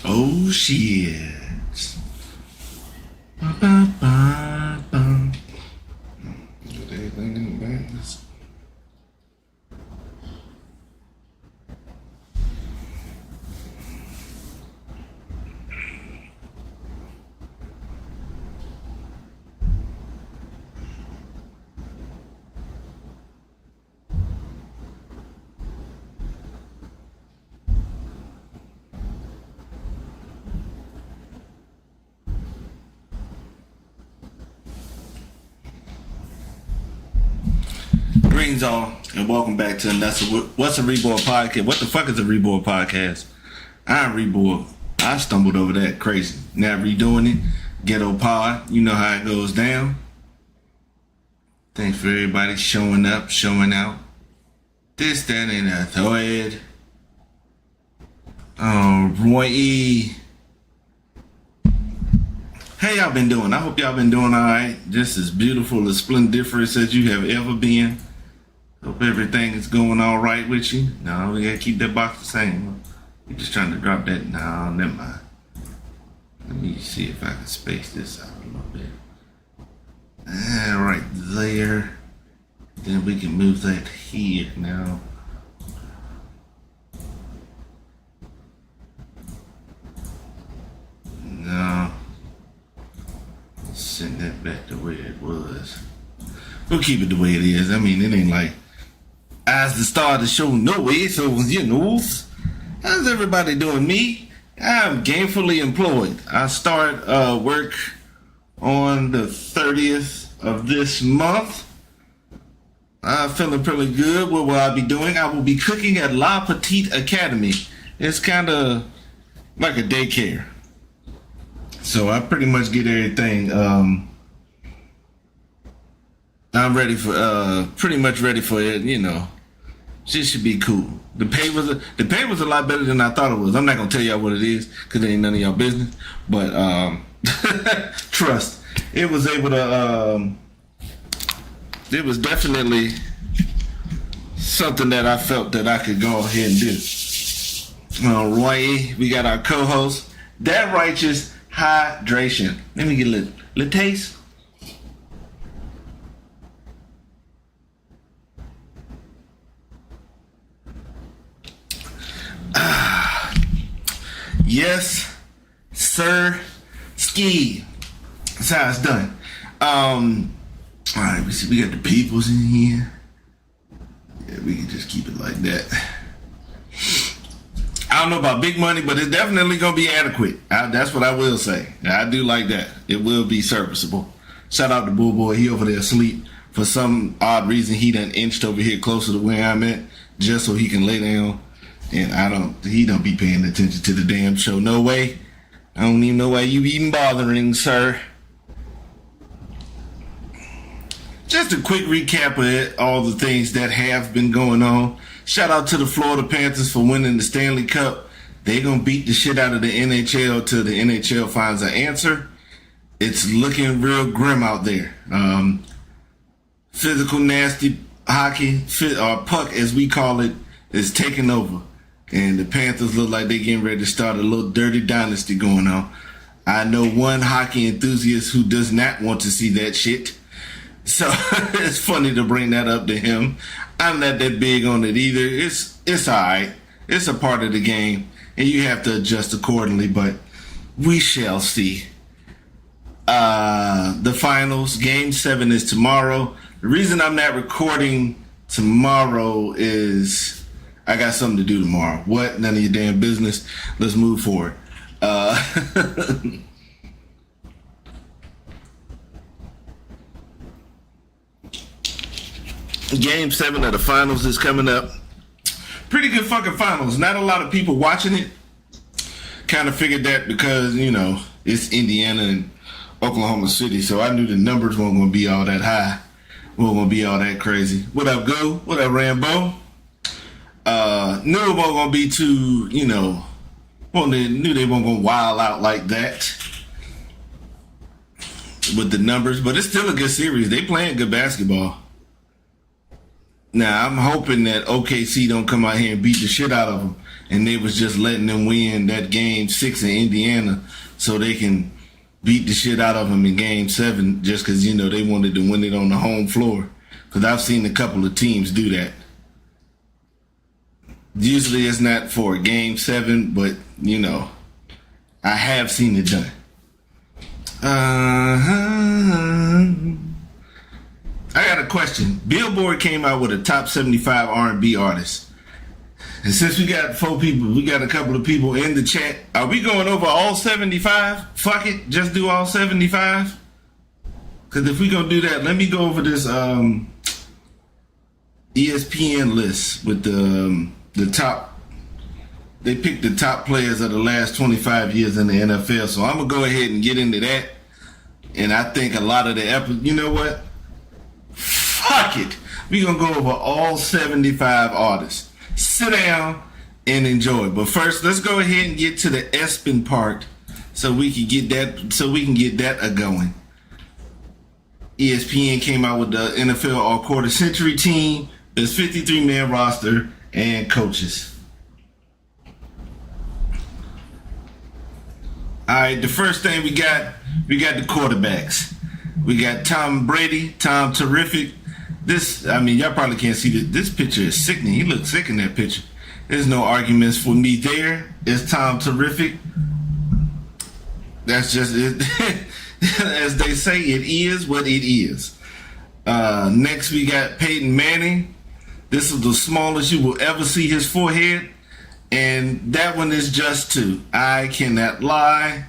Oh shit. Ba-ba-ba-ba. Got everything in the back. Greetings all, and welcome back to another What's a reborG podcast. What the fuck is a reborG podcast? I'm reborG. I stumbled over that crazy. Now redoing it. Ghetto pod. You know how it goes down. Thanks for everybody showing up, showing out. This, that, and a thread. Roy E. How y'all been doing? I hope y'all been doing alright. Just as beautiful, as splendiferous as you have ever been. Hope everything is going all right with you. No, we gotta keep that box the same. You're just trying to drop that. No, never mind. Let me see if I can space this out a little bit. Right there. Then we can move that here now. No. Send that back to where it was. We'll keep it the way it is. I mean, it ain't like as the star of the show, no way. So, you know, how's everybody doing? Me, I'm gainfully employed. I start work on the 30th of this month. I'm feeling pretty good. What will I be doing? I will be cooking at La Petite Academy. It's kind of like a daycare. So I pretty much get everything. I'm ready for pretty much ready for it, you know. This should be cool. The pay was a lot better than I thought it was. I'm not gonna tell y'all what it is because it ain't none of y'all business. But trust, it was able to it was definitely something that I felt that I could go ahead and do. Roy, we got our co-host, That Righteous Hydration. Let me get a little taste. Yes, sir. Ski. That's how it's done. Alright, we got the peoples in here. Yeah, we can just keep it like that. I don't know about big money, but it's definitely gonna be adequate. That's what I will say. I do like that. It will be serviceable. Shout out to Bull Boy. He over there asleep. For some odd reason, he done inched over here closer to where I'm at, just so he can lay down. And he don't be paying attention to the damn show. No way. I don't even know why you even bothering, sir. Just a quick recap of all the things that have been going on. Shout out to the Florida Panthers for winning the Stanley Cup. They gonna beat the shit out of the NHL till the NHL finds an answer. It's looking real grim out there. Physical, nasty hockey, or puck as we call it, is taking over. And the Panthers look like they're getting ready to start a little dirty dynasty going on. I know one hockey enthusiast who does not want to see that shit. So it's funny to bring that up to him. I'm not that big on it either. It's alright. It's a part of the game. And you have to adjust accordingly, but we shall see. The finals, game 7 is tomorrow. The reason I'm not recording tomorrow is I got something to do tomorrow. What? None of your damn business. Let's move forward. Game 7 of the finals is coming up. Pretty good fucking finals. Not a lot of people watching it. Kind of figured that because, you know, it's Indiana and Oklahoma City, so I knew the numbers weren't going to be all that high. Weren't going to be all that crazy. What up, Go? What up, Rambo? Knew it wasn't gonna be too, you know, knew they weren't gonna wild out like that with the numbers, but it's still a good series. They playing good basketball. Now I'm hoping that OKC don't come out here and beat the shit out of them. and they was just letting them win that game 6 in Indiana so they can beat the shit out of them in game 7 just because, you know, they wanted to win it on the home floor. Because I've seen a couple of teams do that. Usually it's not for game 7, but, you know, I have seen it done. I got a question. Billboard came out with a top 75 R&B artists. And since we got 4 people, we got a couple of people in the chat. Are we going over all 75? Fuck it, just do all 75? Because if we gonna do that, let me go over this ESPN list with the top. They picked the top players of the last 25 years in the NFL. So I'm gonna go ahead and get into that. And I think a lot of the you know what? Fuck it. We're gonna go over all 75 artists. Sit down and enjoy. But first, let's go ahead and get to the ESPN part so we can get that a going. ESPN came out with the NFL All Quarter Century team. There's 53-man roster and coaches. All right, the first thing we got the quarterbacks. We got Tom Brady, Tom Terrific. Y'all probably can't see this. This picture is sickening. He looks sick in that picture. There's no arguments for me there. It's Tom Terrific. That's just it. As they say, it is what it is. Next, we got Peyton Manning. This is the smallest you will ever see his forehead. And that one is just 2. I cannot lie.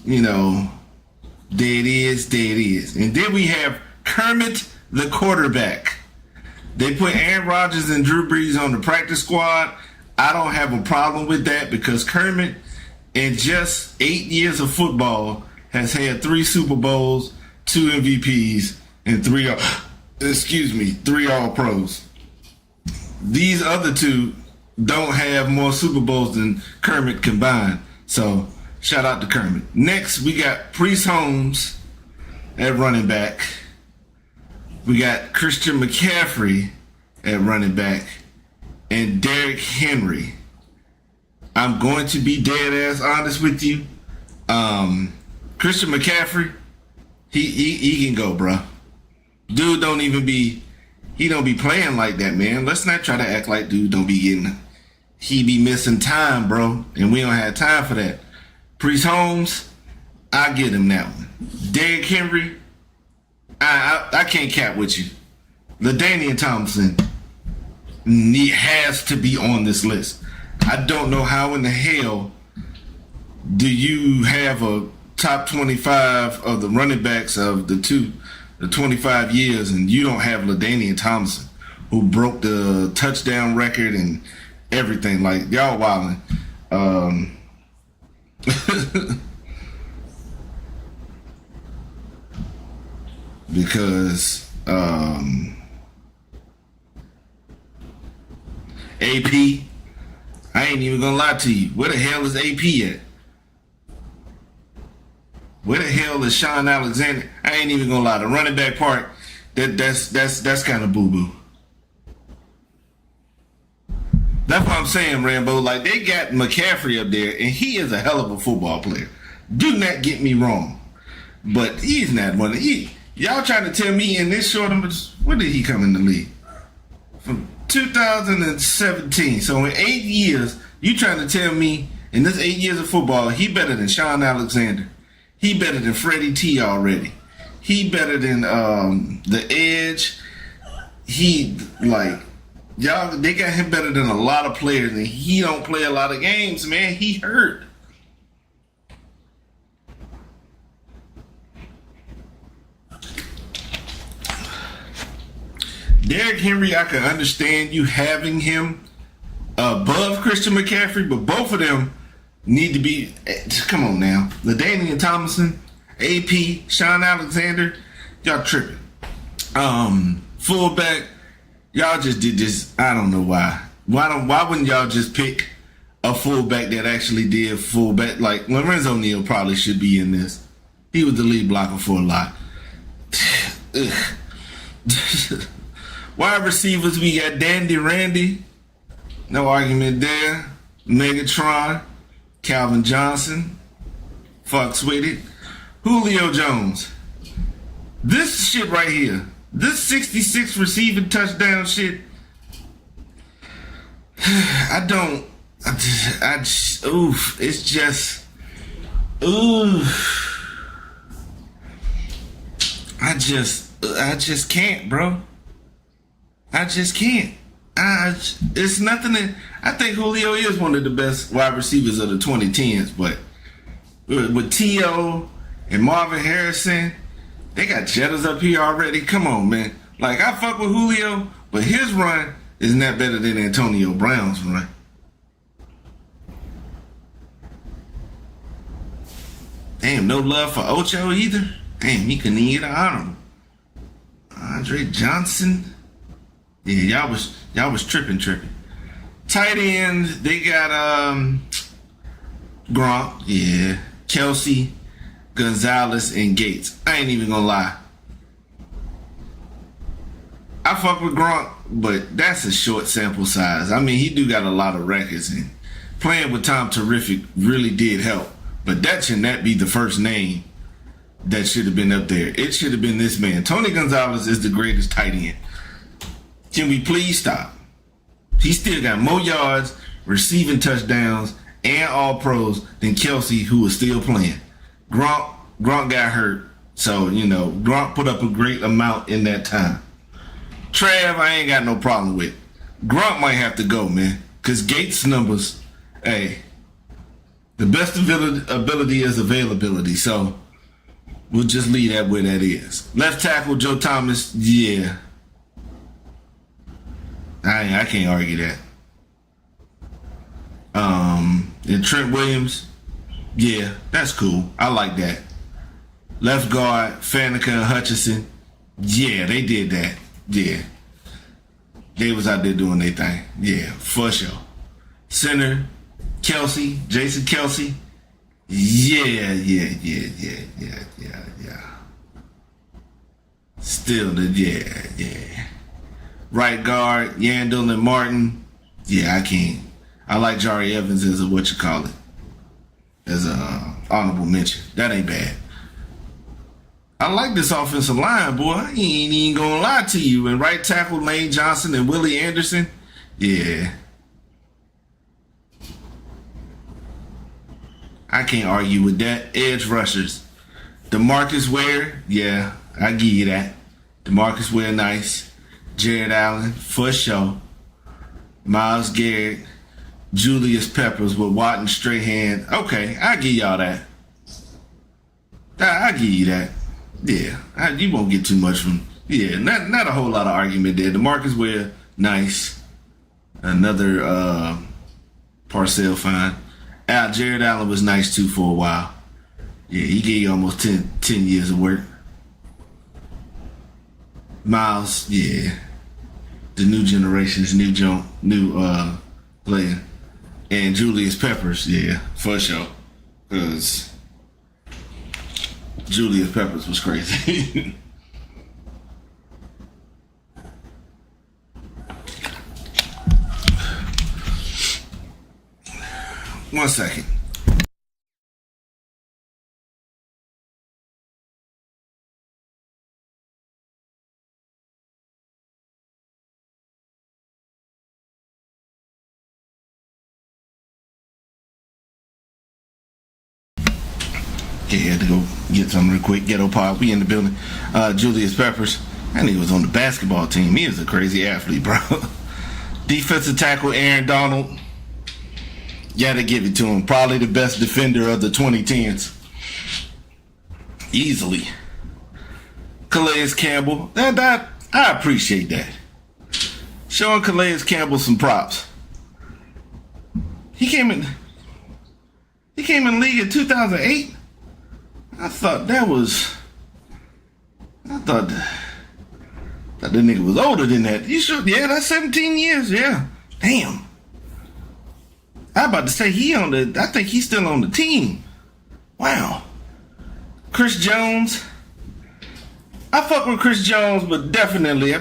You know, there it is, there it is. And then we have Kermit the quarterback. They put Aaron Rodgers and Drew Brees on the practice squad. I don't have a problem with that because Kermit, in just 8 years of football, has had 3 Super Bowls, 2 MVPs, and 3 All-Pros. These other 2 don't have more Super Bowls than Kermit combined. So, shout out to Kermit. Next, we got Priest Holmes at running back. We got Christian McCaffrey at running back. And Derrick Henry. I'm going to be dead ass honest with you. Christian McCaffrey, he can go, bro. Dude don't be playing like that, man. Let's not try to act like dude don't be getting. He be missing time, bro, and we don't have time for that. Priest Holmes, I get him that one. Derrick Henry, I can't cap with you. LaDainian Tomlinson has to be on this list. I don't know how in the hell do you have a top 25 of the running backs of the 25 years and you don't have LaDainian Tomlinson, who broke the touchdown record and everything. Like, y'all wildin'. Because AP, I ain't even gonna lie to you. Where the hell is AP at? Where the hell is Sean Alexander? I ain't even gonna lie. The running back part, that's kind of boo-boo. That's what I'm saying, Rambo. Like, they got McCaffrey up there, and he is a hell of a football player. Do not get me wrong. But he's not one of y'all trying to tell me in this short of when did he come in the league? From 2017. So in 8 years, you trying to tell me in this 8 years of football, he better than Sean Alexander. He better than Freddie T already. He better than the Edge. Y'all, they got him better than a lot of players, and he don't play a lot of games, man. He hurt. Derrick Henry, I can understand you having him above Christian McCaffrey, but both of them need to be. Come on now, LaDainian Tomlinson, AP, Sean Alexander, y'all tripping. Fullback, y'all just did this. I don't know why. Why wouldn't y'all just pick a fullback that actually did fullback? Like Lorenzo Neal probably should be in this. He was the lead blocker for a lot. Wide receivers, we got Dandy Randy. No argument there. Megatron, Calvin Johnson, fucks with it. Julio Jones. This shit right here, this 66 receiving touchdown shit, oof, it's just, oof. I just can't, bro. I just can't. It's nothing that, I think Julio is one of the best wide receivers of the 2010s, but with T.O. and Marvin Harrison, they got jetters up here already. Come on, man. Like, I fuck with Julio, but his run is not better than Antonio Brown's run. Damn, no love for Ocho either. Damn, he couldn't even get an honorable. Andre Johnson. Yeah, y'all was tripping. Tight end, they got Gronk, yeah, Kelsey, Gonzalez, and Gates. I ain't even gonna lie. I fuck with Gronk, but that's a short sample size. I mean, he do got a lot of records, and playing with Tom Terrific really did help. But that should not be the first name that should have been up there. It should have been this man. Tony Gonzalez is the greatest tight end. Can we please stop? He still got more yards, receiving touchdowns, and all pros than Kelsey, who was still playing. Gronk got hurt, so, Gronk put up a great amount in that time. Trav, I ain't got no problem with. Gronk might have to go, man, because Gates' numbers, hey, the best ability is availability, so we'll just leave that where that is. Left tackle, Joe Thomas, yeah. I can't argue that. And Trent Williams, yeah, that's cool. I like that. Left guard, Faneca and Hutchinson, yeah, they did that. Yeah. They was out there doing their thing. Yeah, for sure. Center, Kelsey, Jason Kelsey, yeah. Still yeah. Right guard, Yandel and Martin. Yeah, I can't. I like Jari Evans as as a honorable mention. That ain't bad. I like this offensive line, boy. I ain't even gonna lie to you. And right tackle, Lane Johnson and Willie Anderson. Yeah. I can't argue with that. Edge rushers. DeMarcus Ware, yeah, I give you that. DeMarcus Ware, nice. Jared Allen, for sure. Myles Garrett, Julius Peppers with Watt and Strahan. Okay, I give y'all that. I give you that. Yeah, you won't get too much from. Yeah, not a whole lot of argument there. DeMarcus Ware, nice. Another Parcell fine. Jared Allen was nice too for a while. Yeah, he gave you almost 10 years of work. Miles, yeah. The new generation's new player. And Julius Peppers, yeah, for sure. Because Julius Peppers was crazy. One second. Okay, had to go get something real quick. Ghetto Pop, we in the building. Julius Peppers, that nigga was on the basketball team. He was a crazy athlete, bro. Defensive tackle, Aaron Donald. Gotta give it to him. Probably the best defender of the 2010s. Easily. Calais Campbell. That I appreciate that. Showing Calais Campbell some props. He came in league in 2008. I thought that nigga was older than that. You sure? Yeah, that's 17 years. Yeah. Damn. I about to say I think he's still on the team. Wow. Chris Jones. I fuck with Chris Jones, but definitely,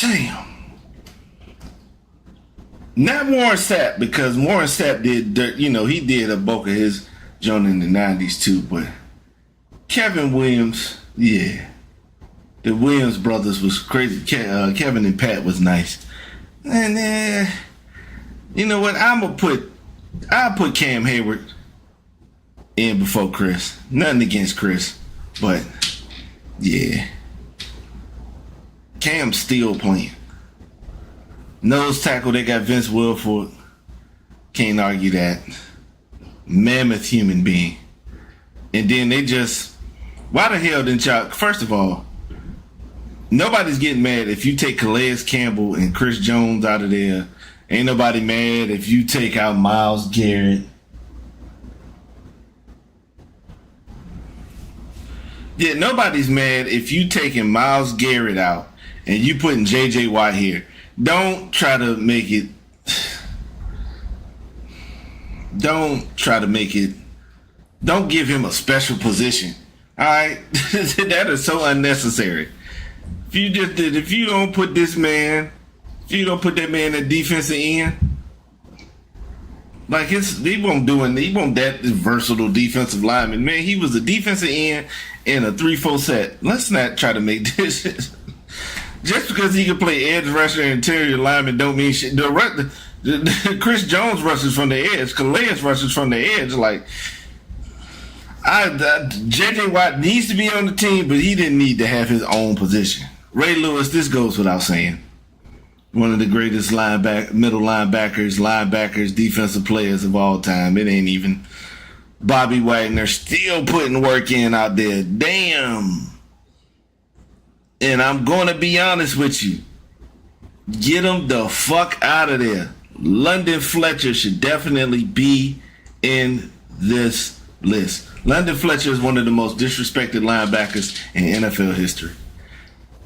damn. Not Warren Sapp, because Warren Sapp did, he did a bulk of his joint in the 90s too, but Kevin Williams, yeah. The Williams brothers was crazy. Kevin and Pat was nice. And you know what? I'll put Cam Hayward in before Chris. Nothing against Chris, but yeah. Cam's still playing. Nose tackle, they got Vince Wilfork. Can't argue that. Mammoth human being. And then why the hell didn't y'all, first of all, nobody's getting mad if you take Calais Campbell and Chris Jones out of there. Ain't nobody mad if you take out Myles Garrett. Yeah, nobody's mad if you taking Myles Garrett out and you putting J.J. Watt here. Don't try to make it. Don't give him a special position. All right, that is so unnecessary. If you don't put that man at defensive end, like he won't that versatile defensive lineman. Man, he was a defensive end in a 3-4 set. Let's not try to make this. Just because he can play edge rusher and interior lineman don't mean shit. Chris Jones rushes from the edge. Calais rushes from the edge. Like, J.J. Watt needs to be on the team, but he didn't need to have his own position. Ray Lewis, this goes without saying. One of the greatest middle linebackers, defensive players of all time. It ain't even Bobby Wagner still putting work in out there. Damn. And I'm going to be honest with you. Get him the fuck out of there. London Fletcher should definitely be in this list. London Fletcher is one of the most disrespected linebackers in NFL history.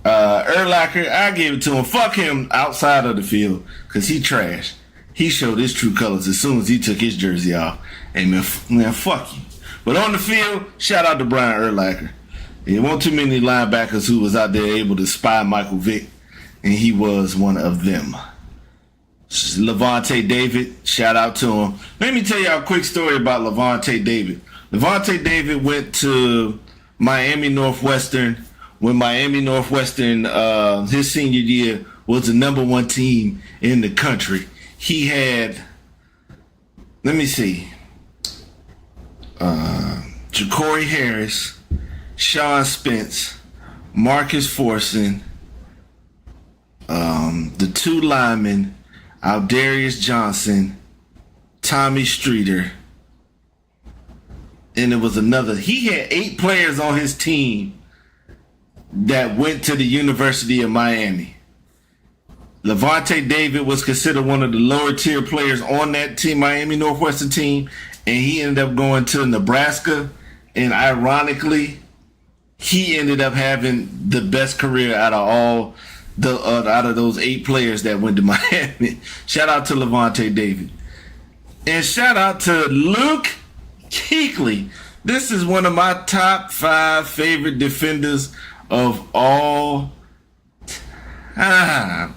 Urlacher, I gave it to him. Fuck him outside of the field because he trash. He showed his true colors as soon as he took his jersey off. Hey, man, fuck you. But on the field, shout out to Brian Urlacher. There weren't too many linebackers who was out there able to spy Michael Vick, and he was one of them. Levante David, shout out to him. Let me tell you a quick story about Levante David. Levante David went to Miami Northwestern when Miami Northwestern, his senior year, was the number one team in the country. He had, Ja'Cory Harris, Sean Spence, Marcus Forson, the two linemen, Aldarius Johnson, Tommy Streeter, and it was another. He had 8 players on his team that went to the University of Miami. Levante David was considered one of the lower tier players on that team, Miami Northwestern team, and he ended up going to Nebraska, and ironically, he ended up having the best career out of those 8 players that went to Miami. Shout out to Levante David. And shout out to Luke Kuechly. This is one of my top 5 favorite defenders of all time.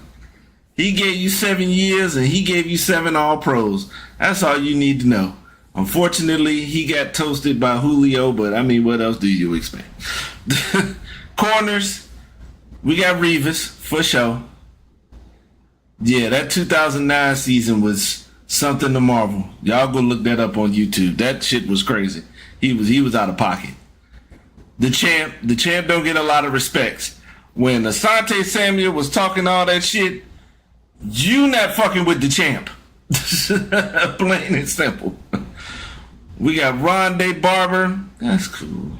He gave you 7 years and he gave you 7 All-Pros. That's all you need to know. Unfortunately, he got toasted by Julio, but I mean, what else do you expect? Corners, we got Revis, for sure. Yeah, that 2009 season was something to marvel. Y'all go look that up on YouTube. That shit was crazy. He was out of pocket. The champ don't get a lot of respects. When Asante Samuel was talking all that shit, you not fucking with the champ. Plain and simple. We got Rondé Barber. That's cool.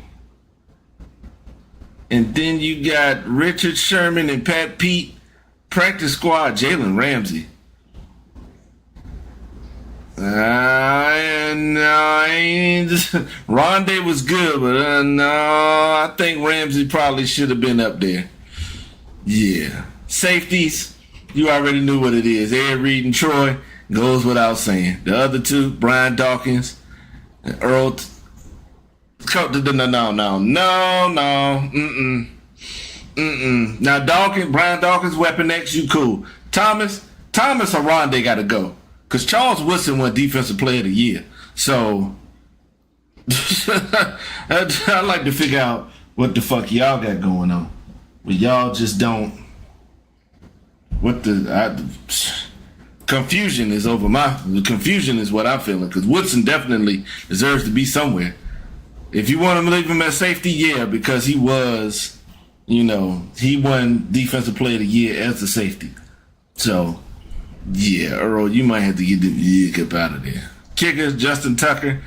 And then you got Richard Sherman and Pat Pete. Practice squad, Jalen Ramsey. Rondé was good, but no, I think Ramsey probably should have been up there. Yeah. Safeties, you already knew what it is. Ed Reed and Troy goes without saying. The other two, Brian Dawkins and Earl. No. Now Brian Dawkins, Weapon X, you cool. Thomas, Thomas or Rondé got to go. Because Charles Woodson won Defensive Player of the Year. So, I'd like to figure out what the fuck y'all got going on. But y'all just don't. Confusion is over the confusion is what I'm feeling. Because Woodson definitely deserves to be somewhere. If you want to leave him at safety, yeah, because he was, he won Defensive Player of the Year as a safety. So, yeah, Earl, you might have to get out of there. Kickers, Justin Tucker,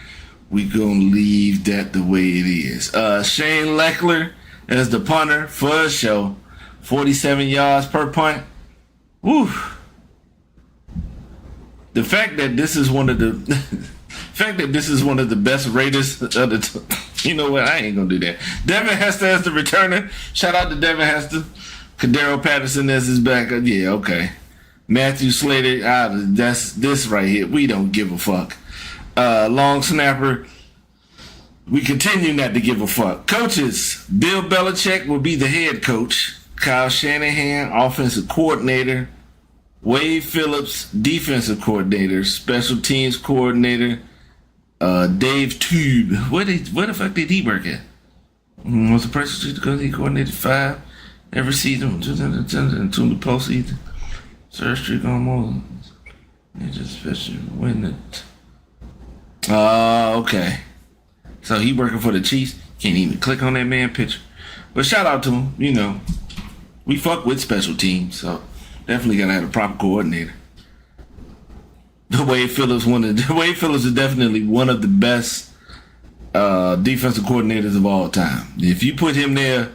we gonna leave that the way it is. Shane Leckler as the punter for a show. 47 yards per punt. Woo. The fact that this is one of the best Raiders of the you know what? I ain't gonna do that. Devin Hester as the returner. Shout out to Devin Hester. Kadero Patterson as his backup. Yeah, okay. Matthew Slater. That's this right here. We don't give a fuck. Long snapper. We continue not to give a fuck. Coaches. Bill Belichick will be the head coach. Kyle Shanahan, offensive coordinator. Wade Phillips, defensive coordinator. Special teams coordinator. Dave Tube. Where the fuck did he work at? Was the person because he coordinated 5 every season until the postseason. Third streak on more. They just special win it. Okay. So he working for the Chiefs. Can't even click on that man picture. But shout out to him. We fuck with special teams, so definitely gotta have a proper coordinator. Wade Phillips is definitely one of the best defensive coordinators of all time. If you put him there,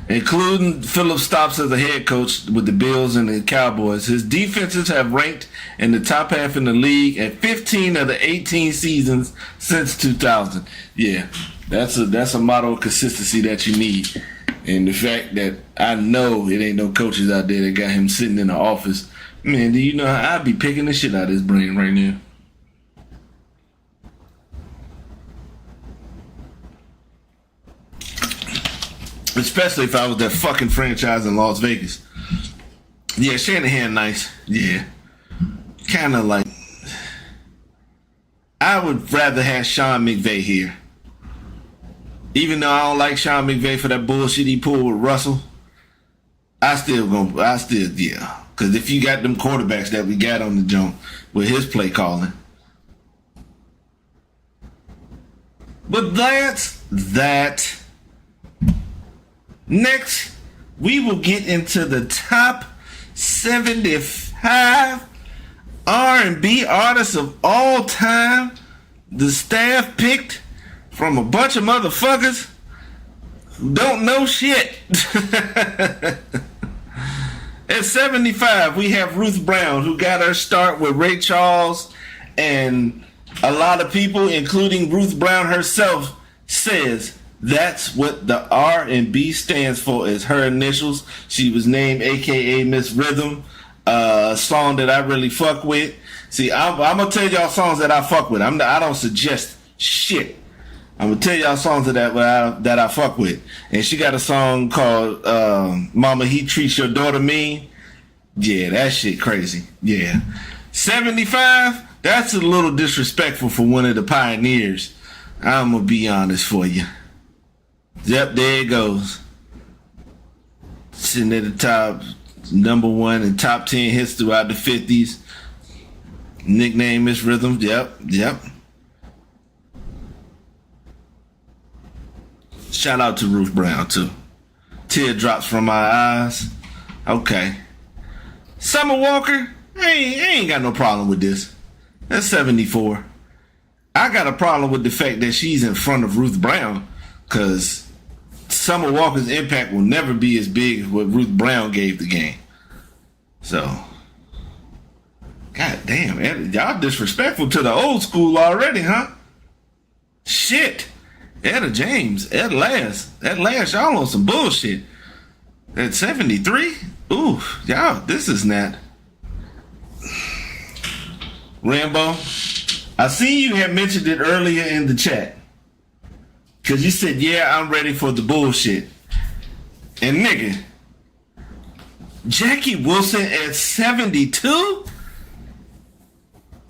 including Phillips stops as a head coach with the Bills and the Cowboys, his defenses have ranked in the top half in the league at 15 of the 18 seasons since 2000. Yeah, that's a model of consistency that you need. And the fact that I know it ain't no coaches out there that got him sitting in the office. Man, do you know how I'd be picking the shit out of his brain right now? Especially if I was that fucking franchise in Las Vegas. Yeah, Shanahan nice. Yeah. Kind of like... I would rather have Sean McVay here. Even though I don't like Sean McVay for that bullshit he pulled with Russell, yeah. Because if you got them quarterbacks that we got on the jump with his play calling. But that's that. Next, we will get into the top 75 R&B artists of all time. The staff picked from a bunch of motherfuckers who don't know shit. At 75, we have Ruth Brown, who got her start with Ray Charles, and a lot of people, including Ruth Brown herself, says that's what the R&B stands for, is her initials. She was named AKA Miss Rhythm, a song that I really fuck with. See, I'm going to tell y'all songs that I fuck with. I don't suggest shit. I'm going to tell y'all songs that I fuck with. And she got a song called Mama He Treats Your Daughter Mean. Yeah, that shit crazy. Yeah. 75, that's a little disrespectful for one of the pioneers. I'm going to be honest for you. Yep, there it goes. Sitting at the top, number 1 in top 10 hits throughout the 50s. Nickname Miss Rhythm. Yep. Shout out to Ruth Brown, too. Teardrops from My Eyes. Okay. Summer Walker, I ain't got no problem with this. That's 74. I got a problem with the fact that she's in front of Ruth Brown, because Summer Walker's impact will never be as big as what Ruth Brown gave the game. So, god damn, y'all disrespectful to the old school already, huh? Shit. Etta James, at last, y'all on some bullshit. At 73? Ooh, y'all, this is not. Rambo, I see you had mentioned it earlier in the chat. Because you said, yeah, I'm ready for the bullshit. And nigga, Jackie Wilson at 72?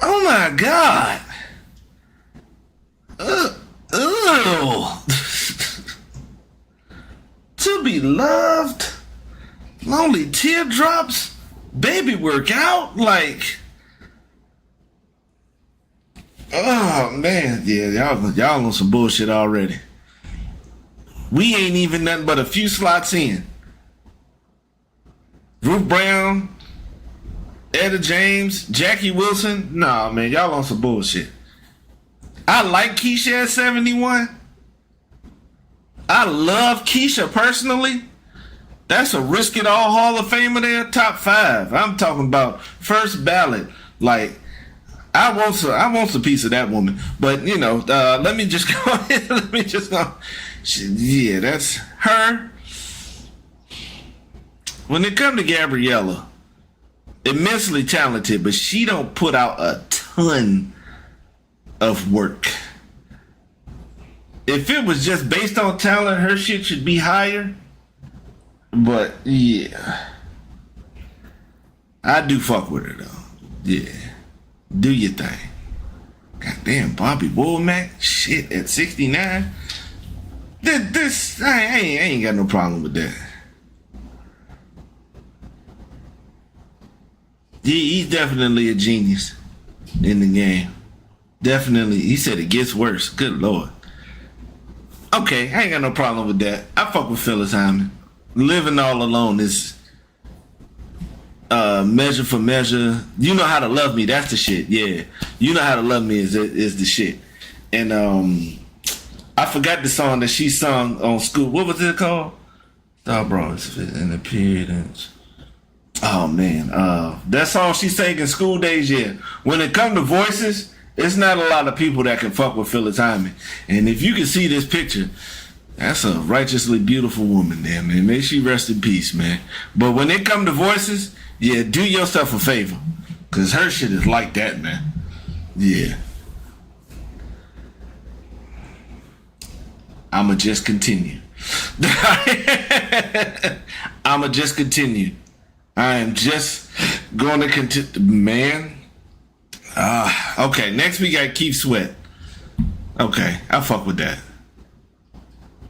Oh my God. Ugh. To be loved. Lonely teardrops. Baby work out. Like, oh man. Yeah, y'all on some bullshit already. We ain't even nothing but a few slots in. Ruth Brown, Etta James, Jackie Wilson. Nah, man, y'all on some bullshit. I like Keisha at 71. I love Keisha personally. That's a risk it all Hall of Famer there, top 5. I'm talking about first ballot. Like, I want a piece of that woman. But you know, let me just go. Yeah, that's her. When it comes to Gabriella, immensely talented, but she don't put out a ton of work. If it was just based on talent, her shit should be higher. But yeah, I do fuck with her though. Yeah, do your thing. Goddamn, Bobby Womack, shit at 69. This I ain't got no problem with that. He's definitely a genius in the game. Definitely. He said it gets worse. Good Lord. Okay, I ain't got no problem with that. I fuck with Phyllis Hyman. Living All Alone is Measure for Measure. You Know How to Love Me. That's the shit. Yeah. You Know How to Love Me is the shit. And I forgot the song that she sung on School. What was it called? Star Bros. In the period. Oh man, that song she sang in School Days, yeah. When it come to voices, it's not a lot of people that can fuck with Phyllis Hyman. And if you can see this picture, that's a righteously beautiful woman there, man. May she rest in peace, man. But when it come to voices, yeah, do yourself a favor. Cause her shit is like that, man. Yeah. I'ma just continue. I am just going to continue. Man. Okay, next we got Keith Sweat. Okay, I fuck with that.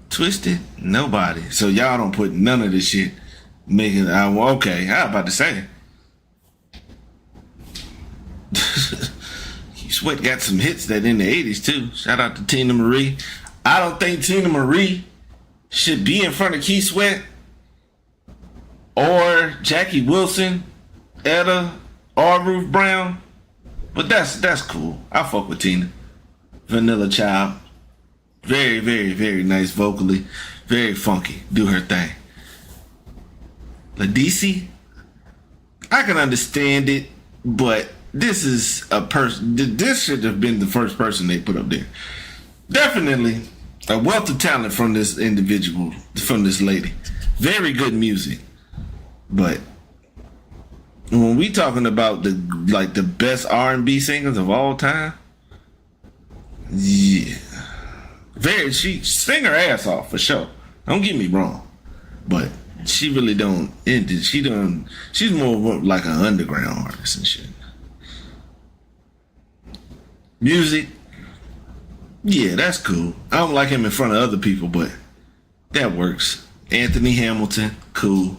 Twisted? Nobody. So y'all don't put none of this shit. Making, okay, I was about to say. Keith Sweat got some hits that in the 80s too. Shout out to Tina Marie. I don't think Tina Marie should be in front of Keith Sweat or Jackie Wilson, Etta, or Ruth Brown. But that's cool. I fuck with Tina. Vanilla Child. Very, very, very nice vocally. Very funky. Do her thing. Ladisi, I can understand it, but this is a person. This should have been the first person they put up there. Definitely a wealth of talent from this individual, from this lady. Very good music. But when we talking about the best R&B singers of all time, yeah, she sing her ass off for sure. Don't get me wrong, but she really don't. She's more like an underground artist and shit. Music, yeah, that's cool. I don't like him in front of other people, but that works. Anthony Hamilton, cool.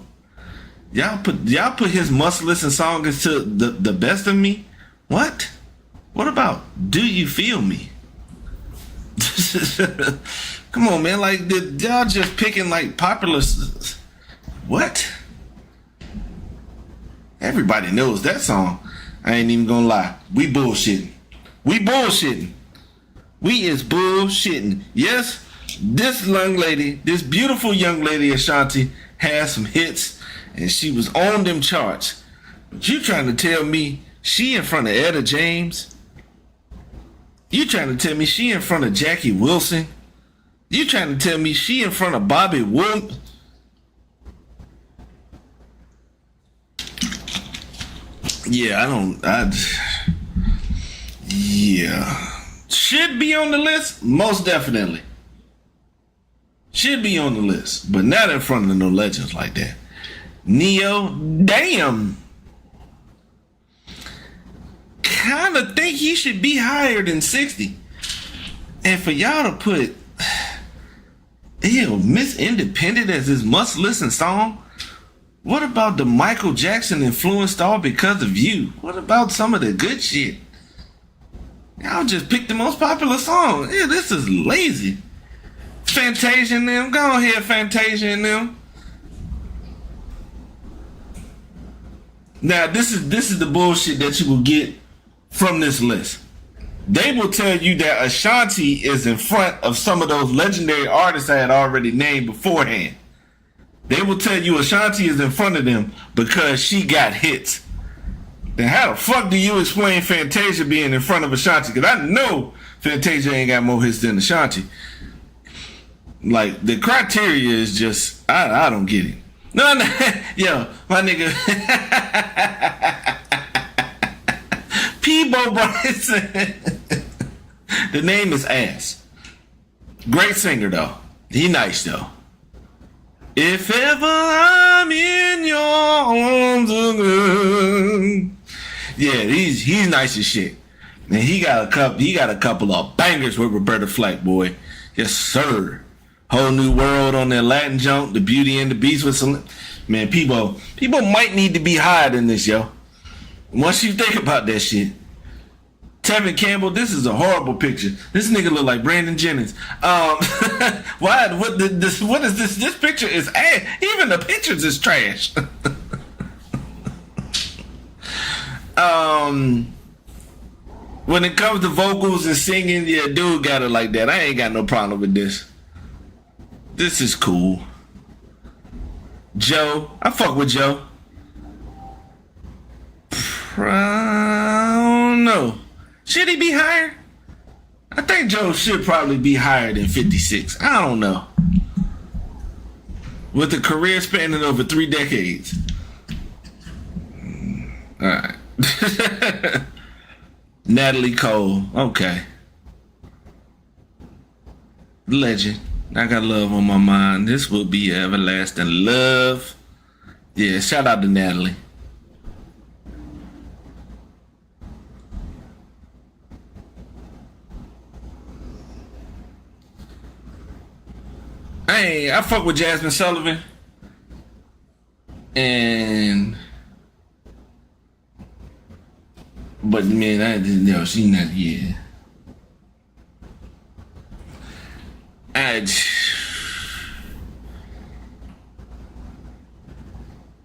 Y'all put his muscless and songs to the best of me. What? What about Do You Feel Me? Come on, man. Like, y'all just picking like popular. What? Everybody knows that song. I ain't even gonna lie. We bullshitting. We is bullshitting. Yes, this young lady, this beautiful young lady Ashanti, has some hits, and she was on them charts. But you trying to tell me she in front of Etta James? You trying to tell me she in front of Jackie Wilson? You trying to tell me she in front of Bobby Wood? Yeah, yeah. Should be on the list? Most definitely. Should be on the list, but not in front of no legends like that. Neo, damn. Kind of think he should be higher than 60. And for y'all to put, Miss Independent as his must-listen song? What about the Michael Jackson influenced All Because of You? What about some of the good shit? Y'all just picked the most popular song. Yeah, this is lazy. Fantasia and them. Go ahead, Fantasia and them. Now, this is the bullshit that you will get from this list. They will tell you that Ashanti is in front of some of those legendary artists I had already named beforehand. They will tell you Ashanti is in front of them because she got hits. Then how the fuck do you explain Fantasia being in front of Ashanti? Because I know Fantasia ain't got more hits than Ashanti. Like, the criteria is just, I don't get it. No, yo, my nigga. Peebo Bryson. The name is Ass. Great singer, though. He nice, though. If ever I'm in your arms again. Yeah, he's nice as shit. And he got a couple of bangers with Roberta Flack, boy. Yes, sir. Whole New World on their Latin junk, The Beauty and the Beast with some. Man, people might need to be higher than this, yo. Once you think about that shit. Tevin Campbell, this is a horrible picture. This nigga look like Brandon Jennings. Why? What is this? This picture is ass. Even the pictures is trash. When it comes to vocals and singing, yeah, dude got it like that. I ain't got no problem with this. This is cool. Joe, I fuck with Joe. I don't know. Should he be higher? I think Joe should probably be higher than 56. I don't know. With a career spanning over 3 decades. Alright. Natalie Cole. Okay. Legend. I got love on my mind. This will be everlasting love. Yeah, shout out to Natalie. Hey, I fuck with Jasmine Sullivan. But man, she not, yeah.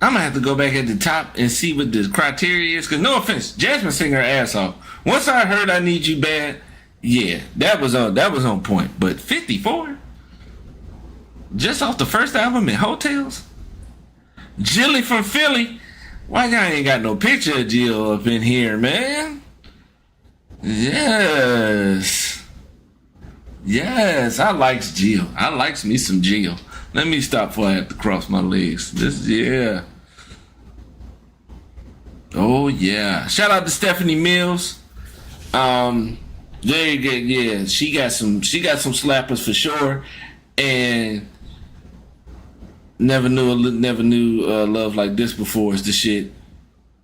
I'm gonna have to go back at the top and see what the criteria is. Cause no offense, Jasmine sing her ass off. Once I heard I Need You Bad, yeah, that was on point. But 54? Just off the first album in Hotels? Jilly from Philly? Why y'all ain't got no picture of Jill up in here, man? Yes, I likes Jill. I likes me some Jill. Let me stop before I have to cross my legs. Yeah. Oh yeah. Shout out to Stephanie Mills. Very good. Yeah, she got some slappers for sure. And never knew love like this before is the shit.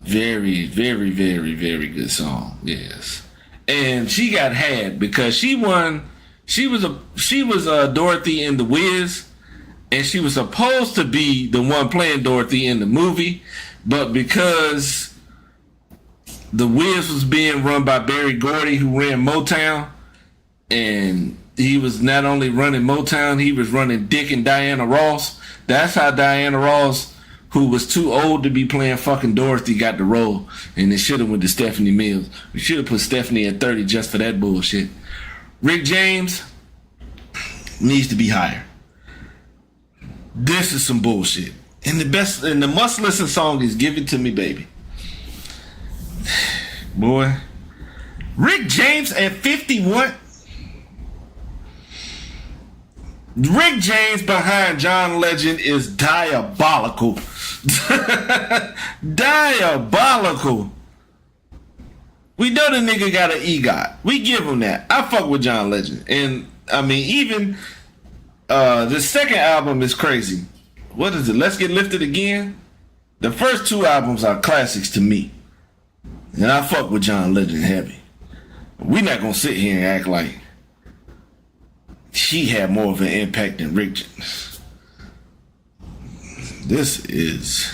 Very, very, very, very good song. Yes. And she got had because she won. She was Dorothy in The Wiz, and she was supposed to be the one playing Dorothy in the movie, but because The Wiz was being run by Berry Gordy, who ran Motown, and he was not only running Motown, he was running Dick and Diana Ross. That's how Diana Ross, who was too old to be playing fucking Dorothy, got the role. And it should have went to Stephanie Mills. We should have put Stephanie at 30 just for that bullshit. Rick James needs to be higher. This is some bullshit. And the must-listen song is Give It To Me, Baby. Boy. Rick James at 51. Rick James behind John Legend is diabolical. Diabolical. We know the nigga got an EGOT. We give him that. I fuck with John Legend. And I mean, even the second album is crazy. What is it? Let's Get Lifted Again? The first two albums are classics to me. And I fuck with John Legend heavy. We not gonna sit here and act like he had more of an impact than Rick James. This is,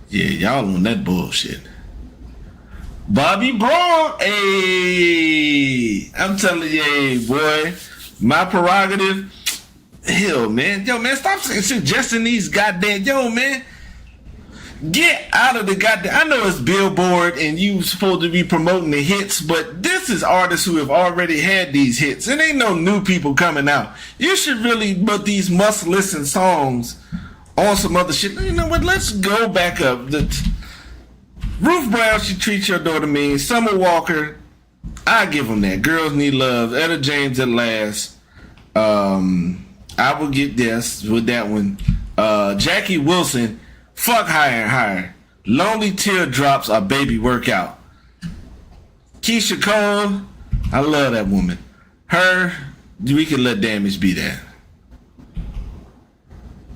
yeah, y'all on that bullshit. Bobby Brown, hey, I'm telling you, hey, boy, my prerogative. Hell, man, yo, man, stop suggesting these goddamn, yo, man. Get out of the goddamn. I know it's Billboard and you supposed to be promoting the hits, but this is artists who have already had these hits. And ain't no new people coming out. You should really put these must-listen songs on some other shit. You know what? Let's go back up. Ruth Brown, She Treats Your Daughter Mean. Summer Walker, I give them that. Girls Need Love. Etta James at Last. I will get this with that one. Jackie Wilson. Fuck Higher and Higher. Lonely Teardrops, A Baby Workout. Keisha Cole, I love that woman. Her, we can let Damage be that.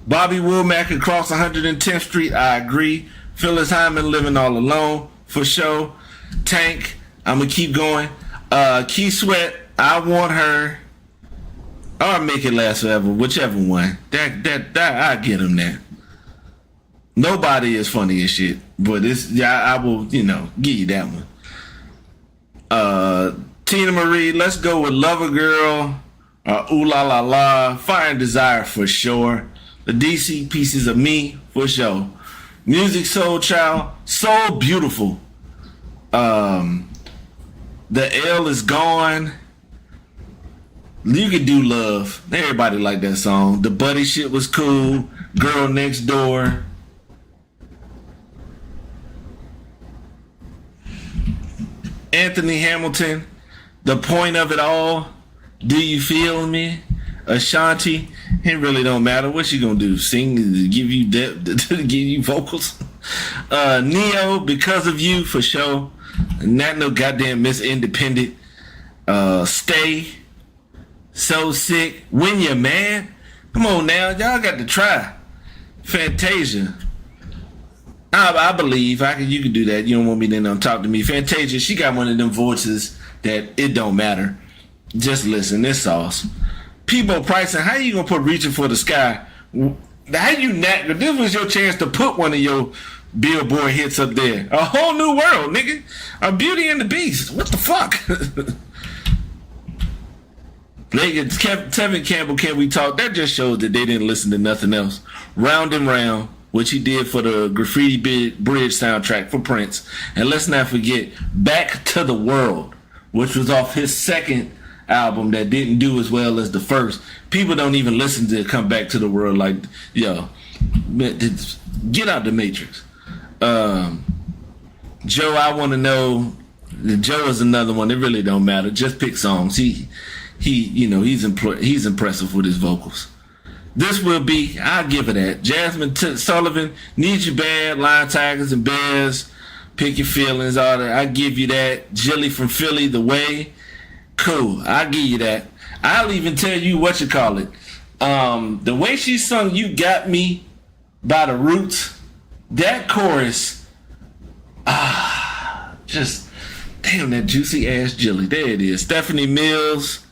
Bobby Womack, Across 110th Street, I agree. Phyllis Hyman, Living All Alone, for sure. Tank, I'm gonna keep going. Key Sweat, I Want Her. Or Make It Last Forever, whichever one. That I get him that. Nobody is funny as shit, but it's, yeah, I will, give you that one. Tina Marie, let's go with Lover Girl, Ooh La La La, Fire and Desire for sure. The DC Pieces of Me for sure. Music Soul Child, So Beautiful. The L Is Gone. You Could Do Love. Everybody liked that song. The Buddy shit was cool. Girl Next Door. Anthony Hamilton, The Point of It All, Do You Feel Me? Ashanti, it really don't matter. What she gonna do? Sing to give you depth, to give you vocals? Neo, Because of You for sure. Not no goddamn Miss Independent. Stay, So Sick, When You're Mad. Come on now, y'all got to try. Fantasia. I believe you can do that. You don't want me to then talk to me. Fantasia, she got one of them voices that it don't matter. Just listen, this sauce. Peabo Bryson, how you gonna put Reaching for the Sky? How you not? This was your chance to put one of your Billboard hits up there. A Whole New World, nigga. A Beauty and the Beast. What the fuck? Tevin Campbell, Can We Talk? That just shows that they didn't listen to nothing else. Round and Round, which he did for the Graffiti Bridge soundtrack for Prince. And let's not forget Back to the World, which was off his second album that didn't do as well as the first. People don't even listen to Come Back to the World like, yo, get out the Matrix. Joe, I Want to Know. Joe is another one. It really don't matter. Just pick songs. He's impressive with his vocals. This will be, I'll give it that. Jasmine Sullivan, Need You Bad, Lion, Tigers, and Bears, Pick Your Feelings, all that. I give you that. Jilly from Philly, The Way. Cool, I'll give you that. I'll even tell you what you call it. The way she sung You Got Me by The Roots, that chorus, just, damn, that juicy ass Jilly. There it is. Stephanie Mills.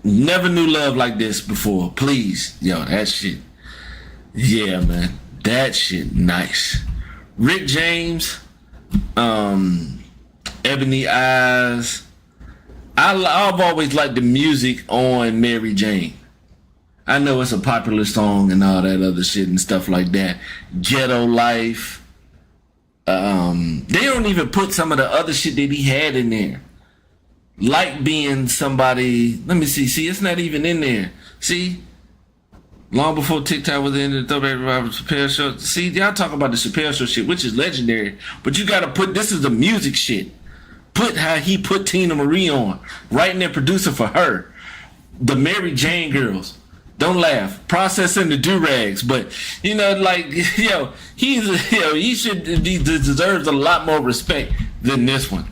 Never knew love like this before. Please. Yo, that shit. Yeah, man. That shit nice. Rick James. Ebony Eyes. I've always liked the music on Mary Jane. I know it's a popular song and all that other shit and stuff like that. Ghetto Life. They don't even put some of the other shit that he had in there. Like Being Somebody. Let me see. See, it's not even in there. See? Long before TikTok was in the Throwback Revival Chappelle Show. See, y'all talk about the Chappelle Show shit, which is legendary. But you gotta put, this is the music shit. Put how he put Tina Marie on. Writing and producing for her. The Mary Jane Girls. Don't laugh. Processing the do-rags. But, he deserves a lot more respect than this one.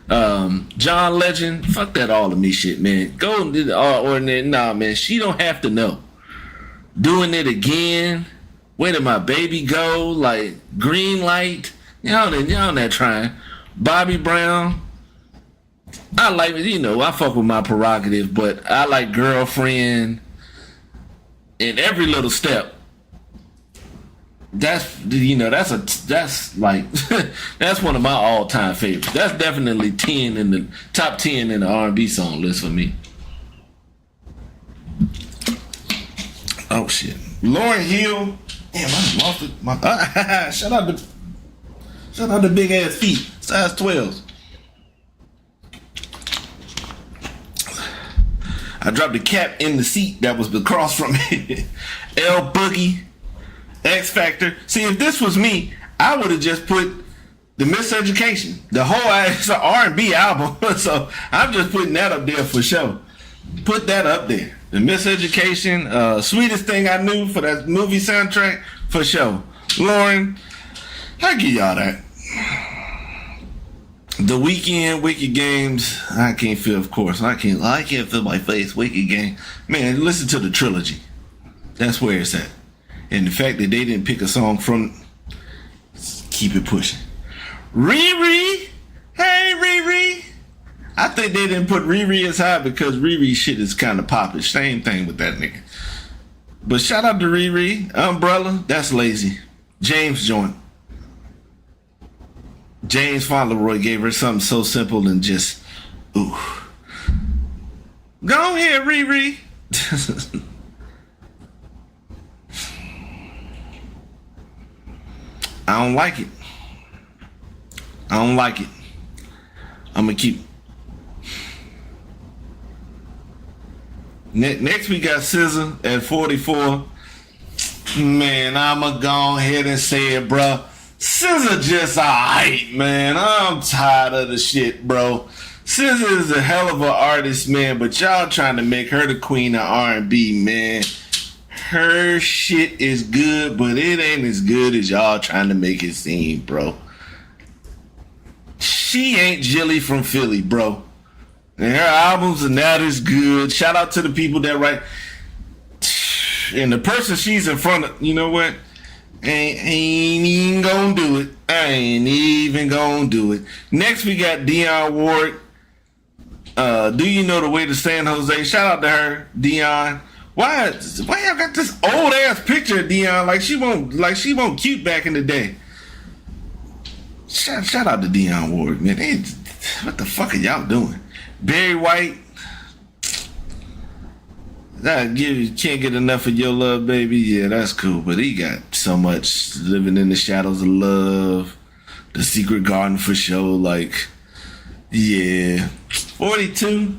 John Legend, fuck that All of Me shit, man. Go and do the nah, man. She don't have to know. Doing It Again. Where Did My Baby Go? Like Green Light. Y'all not trying. Bobby Brown. I like, I fuck with My Prerogative, but I like Girlfriend. In every little step. That's like that's one of my all-time favorites. That's definitely 10 in the top 10 in the R&B song list for me. Oh shit, Lauryn Hill. Damn, I lost it. Shout out to Big Ass Feet, size 12s. I dropped the cap in the seat that was across from me. L Boogie, X Factor. See, if this was me, I would have just put the Miseducation. The whole, it's an R&B album, so I'm just putting that up there for sure. Put that up there. The Miseducation, Sweetest Thing I Knew for that movie soundtrack, for sure. Lauren, I give y'all that. The Weeknd, Wicked Games. I can't feel, of course. I can't feel my face. Wicked Game. Man, listen to the trilogy. That's where it's at. And the fact that they didn't pick a song from, keep it pushing. Riri. Hey, Riri. I think they didn't put Riri as high because Riri shit is kind of popping. Same thing with that nigga. But shout out to Riri. Umbrella. That's lazy. James joint. James Fauntleroy gave her something so simple and just, ooh. Go ahead, Riri. I don't like it. I'm gonna keep. Next we got SZA at 44. Man, I'ma go ahead and say it, bruh. SZA just alright, man. I'm tired of the shit, bro. SZA is a hell of an artist, man, but y'all trying to make her the queen of R&B, man. Her shit is good, but it ain't as good as y'all trying to make it seem, bro. She ain't Jilly from Philly, bro. And her albums are not as good. Shout out to the people that write. And the person she's in front of, you know what? Ain't even gonna do it. I ain't even gonna do it. Next we got Dionne Ward. Do You Know the Way to San Jose? Shout out to her, Dionne. Why y'all got this old ass picture of Dionne like she won't cute back in the day? Shout out to Dionne Ward, man. What the fuck are y'all doing? Barry White. Can't get enough of Your Love, Baby. Yeah, that's cool. But he got so much. Living in the Shadows of Love, The Secret Garden for sure. Like, yeah. 42.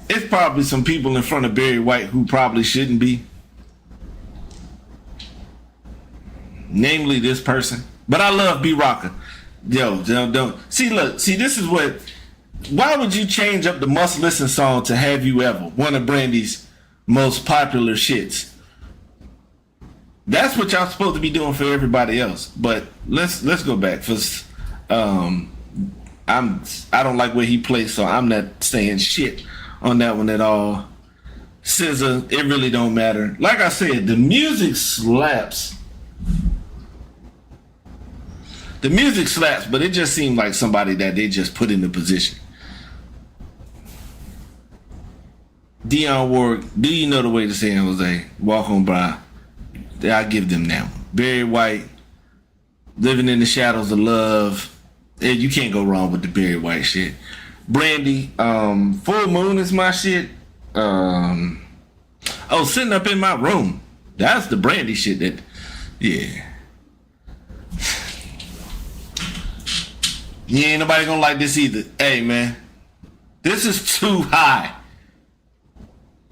It's probably some people in front of Barry White who probably shouldn't be. Namely this person. But I love B Rocker. Yo, don't. See, look. See, this is what. Why would you change up the Must Listen song to Have You Ever? One of Brandy's most popular shits. That's what y'all supposed to be doing for everybody else. But let's go back. First, I don't like where he plays, so I'm not saying shit on that one at all. SZA, it really don't matter. Like I said, the music slaps. The music slaps, but it just seemed like somebody that they just put in the position. Dionne Ward, Do You Know the Way to San Jose? Walk On By. I give them that one. Barry White, Living in the Shadows of Love. You can't go wrong with the Barry White shit. Brandy, Full Moon is my shit. Sitting Up in My Room. That's the Brandy shit that, yeah. You ain't nobody gonna like this either. Hey, man. This is too high.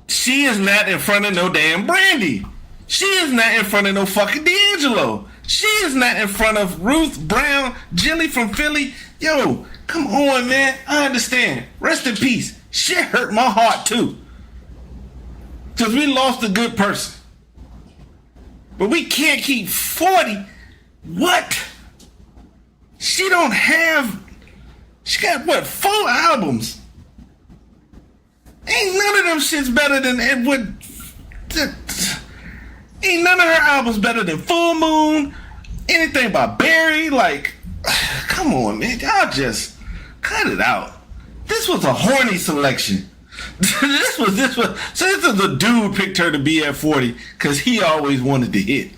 She is not in front of no damn Brandy. She is not in front of no fucking D'Angelo. She is not in front of Ruth Brown, Jilly from Philly. Yo, come on, man. I understand. Rest in peace. Shit hurt my heart, too. Because we lost a good person. But we can't keep 40. What? She don't have... She got, what, 4 albums? Ain't none of them shits better than Edward. Ain't none of her albums better than Full Moon, anything by Barry. Like, come on, man. Y'all just cut it out. This was a horny selection. This was. So this is a dude picked her to be at 40 because he always wanted to hit.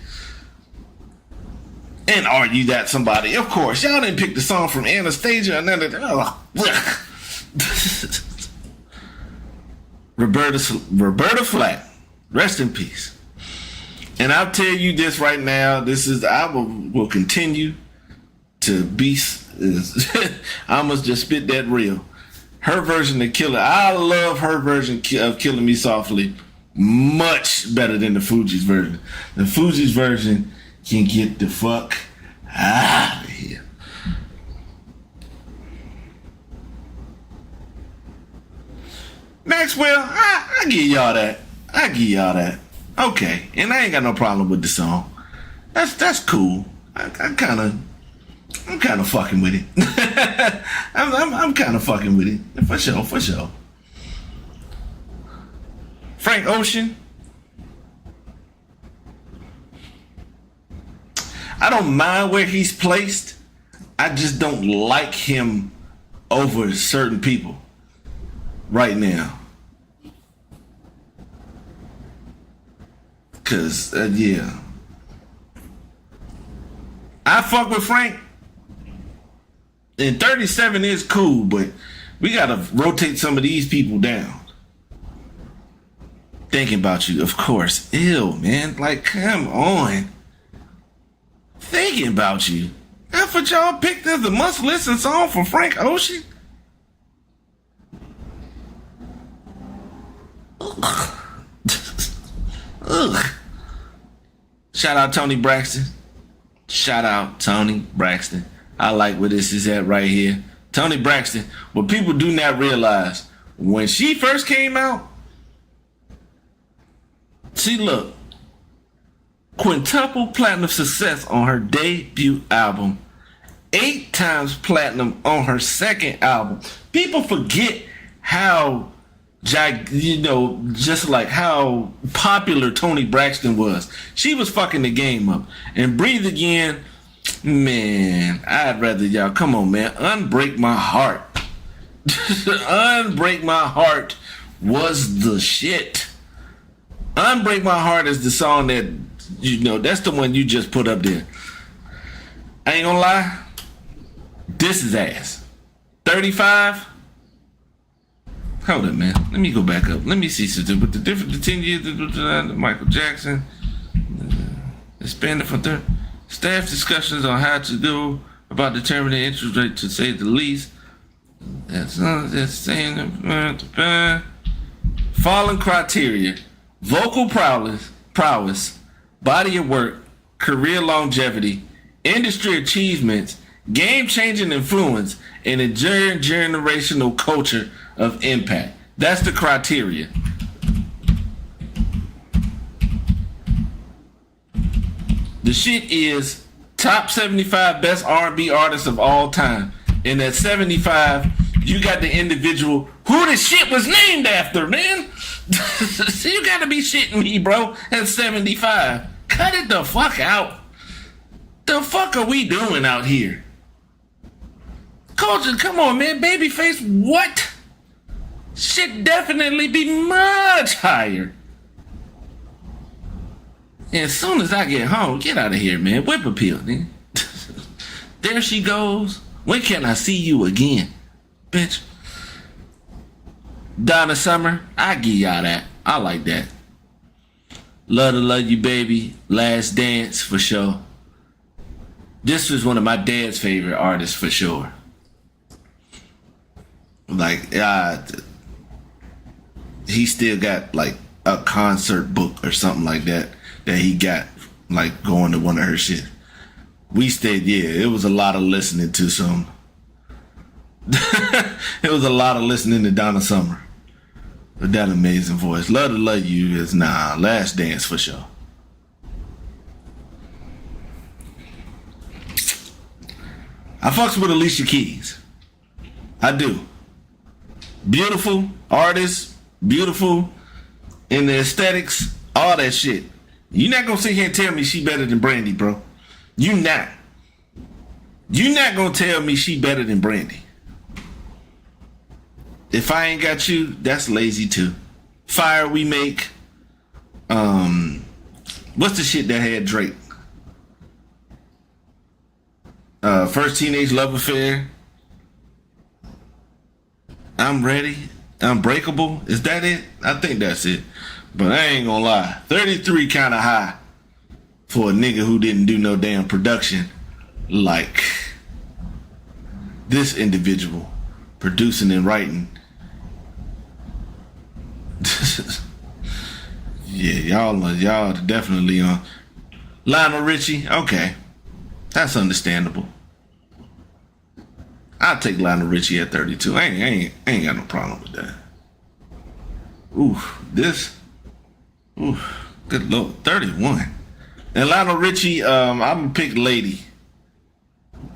And argue that somebody. Of course, y'all didn't pick the song from Anastasia or none of that. Roberta Flack. Rest in peace. And I'll tell you this right now. I will continue to be. I must just spit that real. Her version of Killer. I love her version of Killing Me Softly much better than the Fugees version. The Fugees version can get the fuck out of here. Maxwell, I give y'all that. Okay, and I ain't got no problem with the song. That's cool. I'm kind of fucking with it. I'm kind of fucking with it for sure. Frank Ocean. I don't mind where he's placed. I just don't like him over certain people right now. Cause yeah, I fuck with Frank. And 37 is cool, but we gotta rotate some of these people down. Thinking about you, of course. Ew, man. Like, come on. Thinking about you. That's what y'all picked as a must-listen song for Frank Ocean? Ugh. Ugh. Shout out Tony Braxton. I like where this is at right here. Tony Braxton. What people do not realize, when she first came out, she looked quintuple platinum success on her debut album, 8 times platinum on her second album. People forget how, just like how popular Toni Braxton was. She was fucking the game up. And Breathe Again, man, I'd rather y'all, come on, man, Unbreak My Heart. Unbreak My Heart was the shit. Unbreak My Heart is the song that, that's the one you just put up there. I ain't gonna lie, this is ass. 35. Hold up, man. Let me go back up. Let me see something. With the 10 years of Michael Jackson, expanded from staff discussions on how to go about determining interest rate, to say the least. That's saying following criteria: vocal prowess, body of work, career longevity, industry achievements, game-changing influence, and enduring generational culture of impact. That's the criteria. The shit is top 75 best R&B artists of all time. And at 75, you got the individual who the shit was named after, man. So you gotta be shitting me, bro. At 75. Cut it the fuck out. The fuck are we doing out here? Culture, come on, man. Babyface, what? Should definitely be much higher. And as soon as I get home, get out of here, man. Whip appeal, nigga. There she goes. When can I see you again, bitch? Donna Summer, I give y'all that. I like that. Love to Love You, Baby. Last Dance, for sure. This was one of my dad's favorite artists, for sure. Like, he still got like a concert book or something like that he got, like, going to one of her shit. We stayed, it was a lot of listening to some. It was a lot of listening to Donna Summer. With that amazing voice. Love to Love You is Last Dance for sure. I fucks with Alicia Keys. I do. Beautiful artist, beautiful in the aesthetics, all that shit. You're not gonna sit here and tell me she better than Brandy, bro. You not. You not gonna tell me she better than Brandy. If I ain't got you, that's lazy too. Fire We Make. What's the shit that had Drake? First Teenage Love Affair. I'm Ready. Unbreakable. Is that it? I think that's it. But I ain't gonna lie. 33 kind of high for a nigga who didn't do no damn production like this individual producing and writing. Yeah, y'all definitely on Lionel Richie. Okay, that's understandable. I'll take Lionel Richie at 32. I ain't got no problem with that. Good lord, 31. And Lionel Richie, I'm gonna pick Lady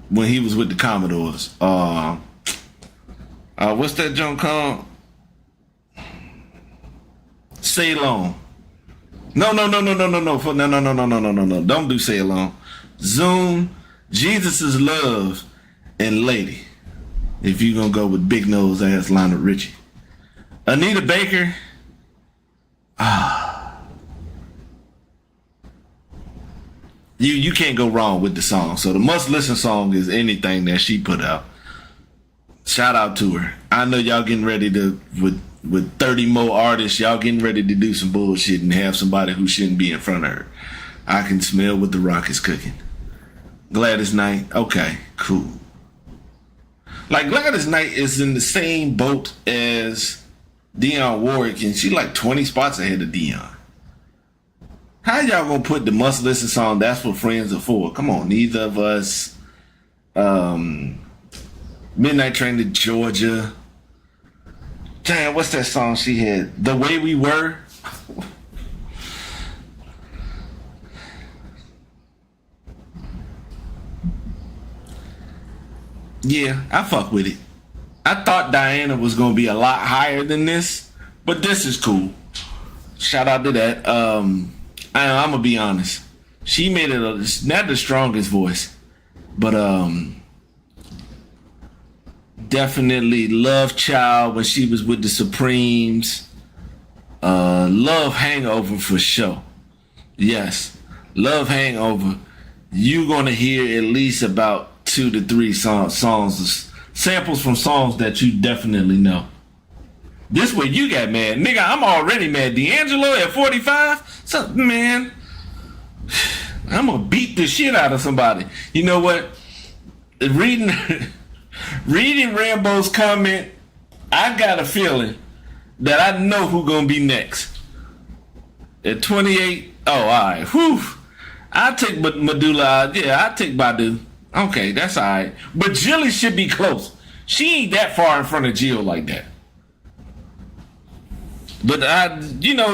when he was with the Commodores. What's that junk called? Say Alone. No. Don't do Say Alone. Zoom, Jesus Is Love, and Lady. If you gonna go with big nose ass Lionel Richie. Anita Baker. You can't go wrong with the song. So the must listen song is anything that she put out. Shout out to her. I know y'all getting ready to with 30 more artists, y'all getting ready to do some bullshit and have somebody who shouldn't be in front of her. I can smell what the rock is cooking. Gladys Knight, okay, cool. Like Gladys Knight is in the same boat as Dionne Warwick, and she like 20 spots ahead of Dionne. How y'all gonna put the must listen song That's What Friends Are For? Come on, Neither of Us. Midnight Train to Georgia. Damn, what's that song she had? The Way We Were. Yeah, I fuck with it. I thought Diana was gonna be a lot higher than this, but this is cool. Shout out to that. I'm gonna be honest. She made it not the strongest voice, but definitely Love Child when she was with the Supremes. Love Hangover for sure. Yes, Love Hangover. You're gonna hear at least about 2 to 3 songs, samples from songs that you definitely know. This way you got mad. Nigga, I'm already mad. D'Angelo at 45? So, man, I'm gonna beat the shit out of somebody. You know what? Reading Rambo's comment, I got a feeling that I know who gonna be next. At 28, oh, all right. Whew. I'll take Medulla. Yeah, I'll take Badu. Okay, that's all right. But Jilly should be close. She ain't that far in front of Jill like that. But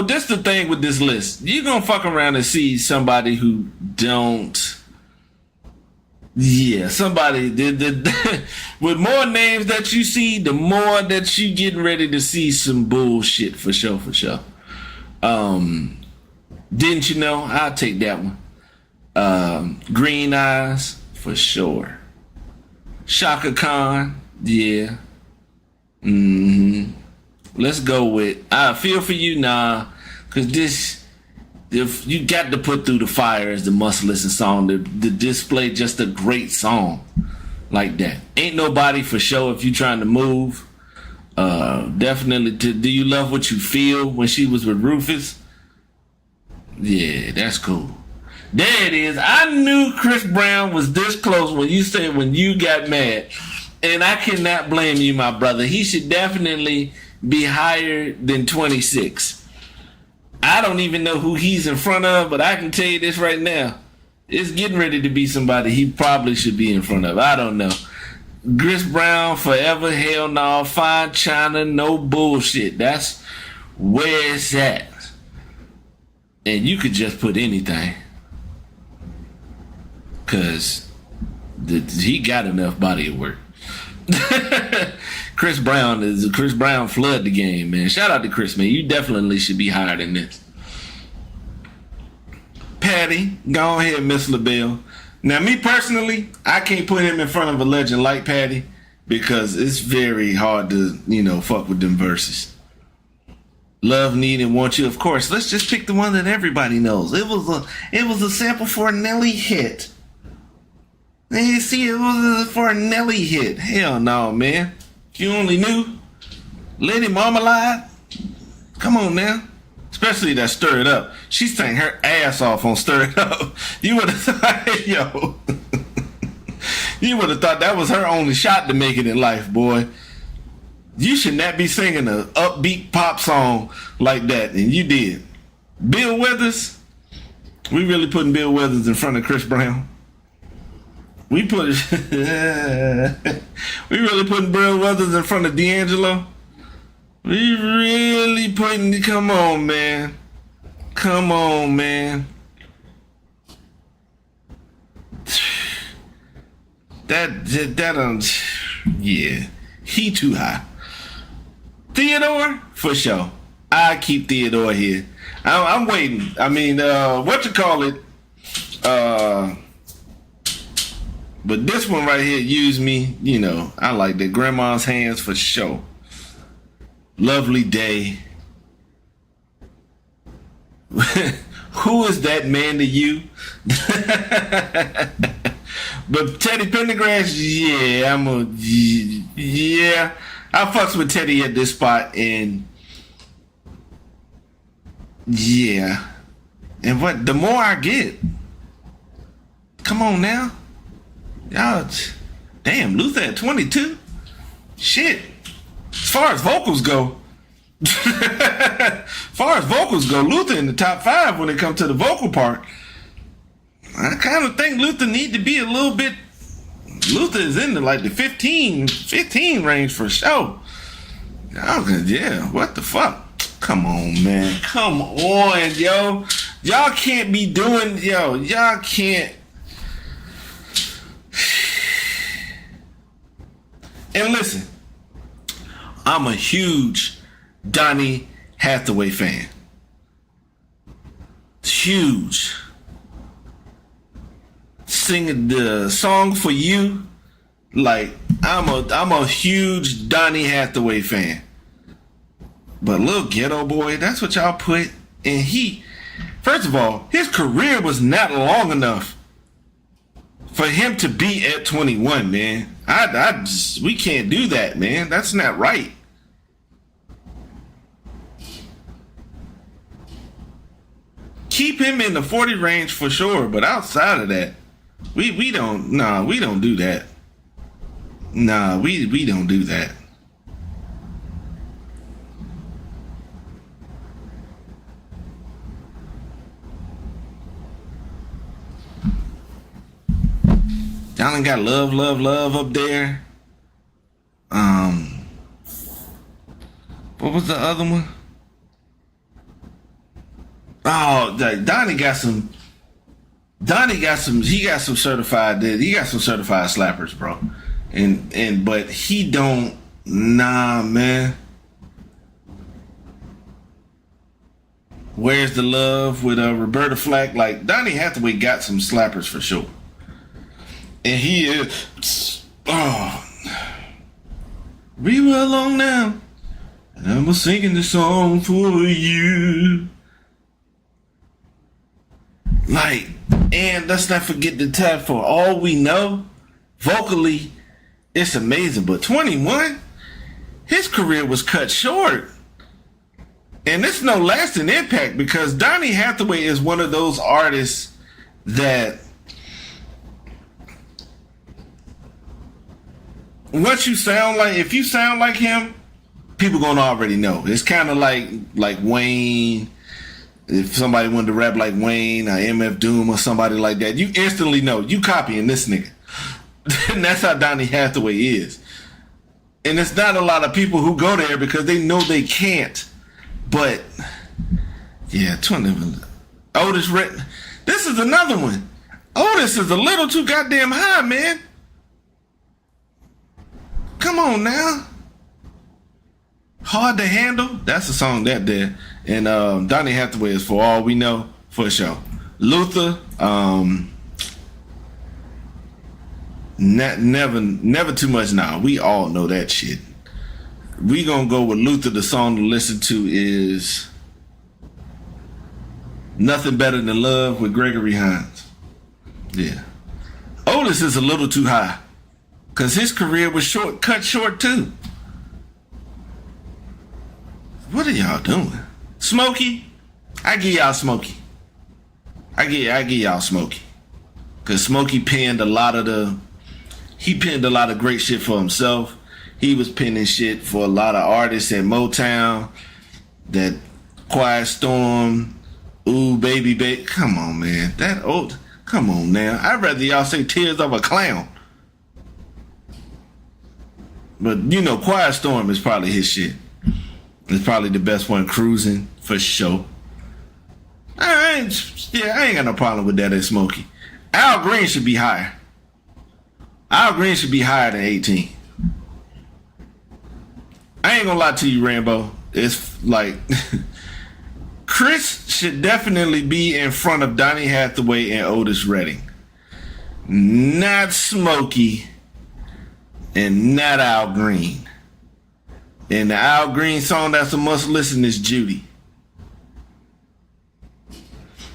this the thing with this list. You're gonna fuck around and see somebody who don't. Yeah, somebody with more names that you see, the more that you getting ready to see some bullshit for sure. Didn't you know? I'll take that one. Green Eyes for sure. Shaka Khan, yeah. Let's go with I Feel For You, nah, cause this, if you got to put Through the Fire as the must listen song to display just a great song like that. Ain't Nobody for sure if you trying to move. Definitely Do You Love What You Feel when she was with Rufus. Yeah, that's cool. There it is. I knew Chris Brown was this close when you said when you got mad. And I cannot blame you, my brother. He should definitely be higher than 26. I don't even know who he's in front of, but I can tell you this right now. It's getting ready to be somebody he probably should be in front of. I don't know. Chris Brown, Forever, Hell No, Fine China, no bullshit. That's where it's at. And you could just put anything. Because he got enough body of work. Chris Brown flood the game, man. Shout out to Chris, man. You definitely should be higher than this. Patty. Go ahead, Miss LaBelle. Now, me personally, I can't put him in front of a legend like Patty because it's very hard to, fuck with them verses. Love, Need, and Want You. Of course, let's just pick the one that everybody knows. It was a sample for a Nelly hit. You see, it was for a Nelly hit. Hell no, man. If you only knew. Lady Marmalade. Come on now. Especially that Stir It Up. She sang her ass off on Stir It Up. You would have thought, you would have thought that was her only shot to make it in life, boy. You should not be singing an upbeat pop song like that, and you did. Bill Withers. We really putting Bill Withers in front of Chris Brown. We really putting Bill Withers in front of D'Angelo. We really putting, come on, man. Come on, man. Yeah, he too high. Theodore, for sure. I keep Theodore here. I'm waiting. I mean, what you call it? But this one right here, Use Me. I like that. Grandma's Hands for sure. Lovely Day. Who is that man to you? But Teddy Pendergrass, yeah, I fucks with Teddy at this spot, and yeah. And what the more I get, come on now. Y'all, damn, Luther at 22? Shit. As far as vocals go, Luther in the top 5 when it comes to the vocal part. I kind of think Luther need to be a little bit. Luther is in the 15 range for sure. Yeah, what the fuck? Come on, man. Come on, yo. Y'all can't be doing, y'all can't. And listen, I'm a huge Donny Hathaway fan. Huge. Singing the song for you, like I'm a huge Donny Hathaway fan. But Little Ghetto Boy, that's what y'all put. And first of all, his career was not long enough for him to be at 21, man. We can't do that, man. That's not right. Keep him in the 40 range for sure, but outside of that, we don't do that. Nah, we don't do that. Y'all ain't got love up there. What was the other one? Oh, Donnie got some. He got some certified slappers, bro. But he don't. Nah, man. Where's the Love with Roberta Flack? Like Donny Hathaway got some slappers for sure. And he is. Oh, we were alone now, and I'm singing the song for you. Like, and let's not forget the time For All We Know. Vocally, it's amazing. But 21, his career was cut short. And it's no lasting impact because Donny Hathaway is one of those artists that once you sound like, if you sound like him, people gonna already know. It's kind of like Wayne. If somebody wanted to rap like Wayne or MF Doom or somebody like that, you instantly know you copying this nigga. And that's how Donny Hathaway is. And it's not a lot of people who go there because they know they can't. But yeah, 20. Otis Redding. This is another one. Otis is a little too goddamn high, man. Come on now. Hard to Handle. That's a song that there. And Donny Hathaway is For All We Know, for sure. Luther, never too much now. We all know that shit. We gonna go with Luther. The song to listen to is Nothing Better Than Love with Gregory Hines. Yeah. Otis is a little too high because his career was cut short too. What are y'all doing? Smokey? I give y'all Smokey. I give y'all Smokey. Cause Smokey penned a lot of great shit for himself. He was penning shit for a lot of artists at Motown, that Quiet Storm, Ooh Baby Baby. Come on, man. Come on now. I'd rather y'all say Tears of a Clown. But you know, Quiet Storm is probably his shit. It's probably the best one. Cruising, for sure. I ain't got no problem with that at Smokey. Al Green should be higher. Al Green should be higher than 18. I ain't gonna lie to you, Rambo. It's like Chris should definitely be in front of Donny Hathaway and Otis Redding. Not Smokey and not Al Green. And the Al Green song that's a must listen is Judy.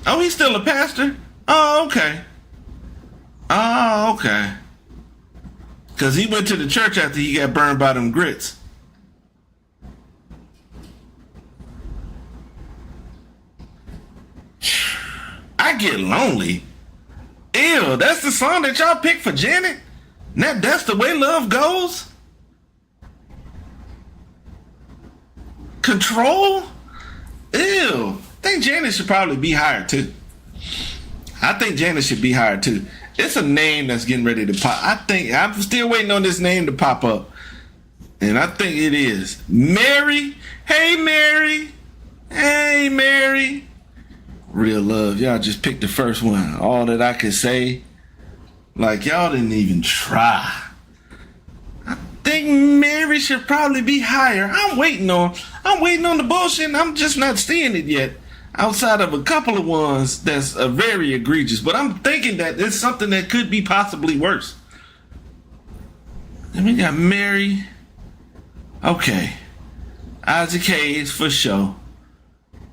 Oh, he's still a pastor? Oh, okay. Because he went to the church after he got burned by them grits. I Get Lonely. Ew, that's the song that y'all picked for Janet? That's the way love goes? Control? Ew. I think Janet should probably be higher too. It's a name that's getting ready to pop. I'm still waiting on this name to pop up. And I think it is Mary. Hey Mary. Hey Mary. Real love. Y'all just picked the first one. All that I could say. Like y'all didn't even try. I think Mary should probably be higher. I'm waiting on the bullshit and I'm just not seeing it yet. Outside of a couple of ones that's very egregious. But I'm thinking that it's something that could be possibly worse. And we got Mary. Okay. Isaac Hayes for sure.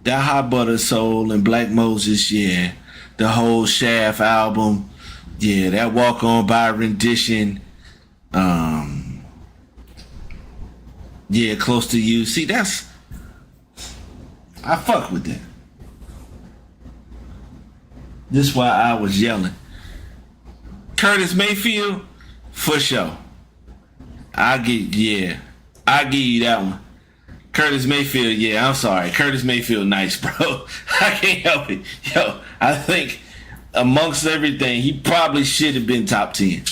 That Hot Butter Soul and Black Moses, yeah. The whole Shaft album. Yeah, that Walk On By rendition. Yeah, Close to You. See, I fuck with that. This is why I was yelling. Curtis Mayfield, for sure. I give you that one. Curtis Mayfield, yeah, I'm sorry. Curtis Mayfield, nice, bro. I can't help it. Yo, I think amongst everything, he probably should have been top 10.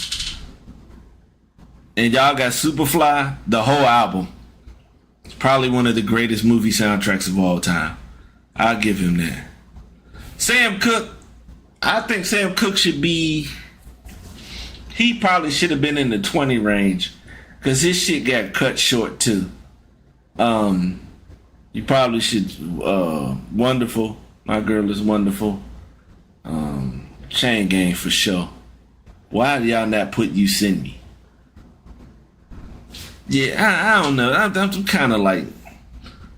And y'all got Superfly, the whole album. It's probably one of the greatest movie soundtracks of all time. I'll give him that. Sam Cooke, I think Sam Cooke he probably should have been in the 20 range because his shit got cut short too. You probably should, Wonderful. My Girl Is Wonderful. Chain Gang for sure. Why do y'all not put You Send Me? Yeah, I don't know. I'm kind of like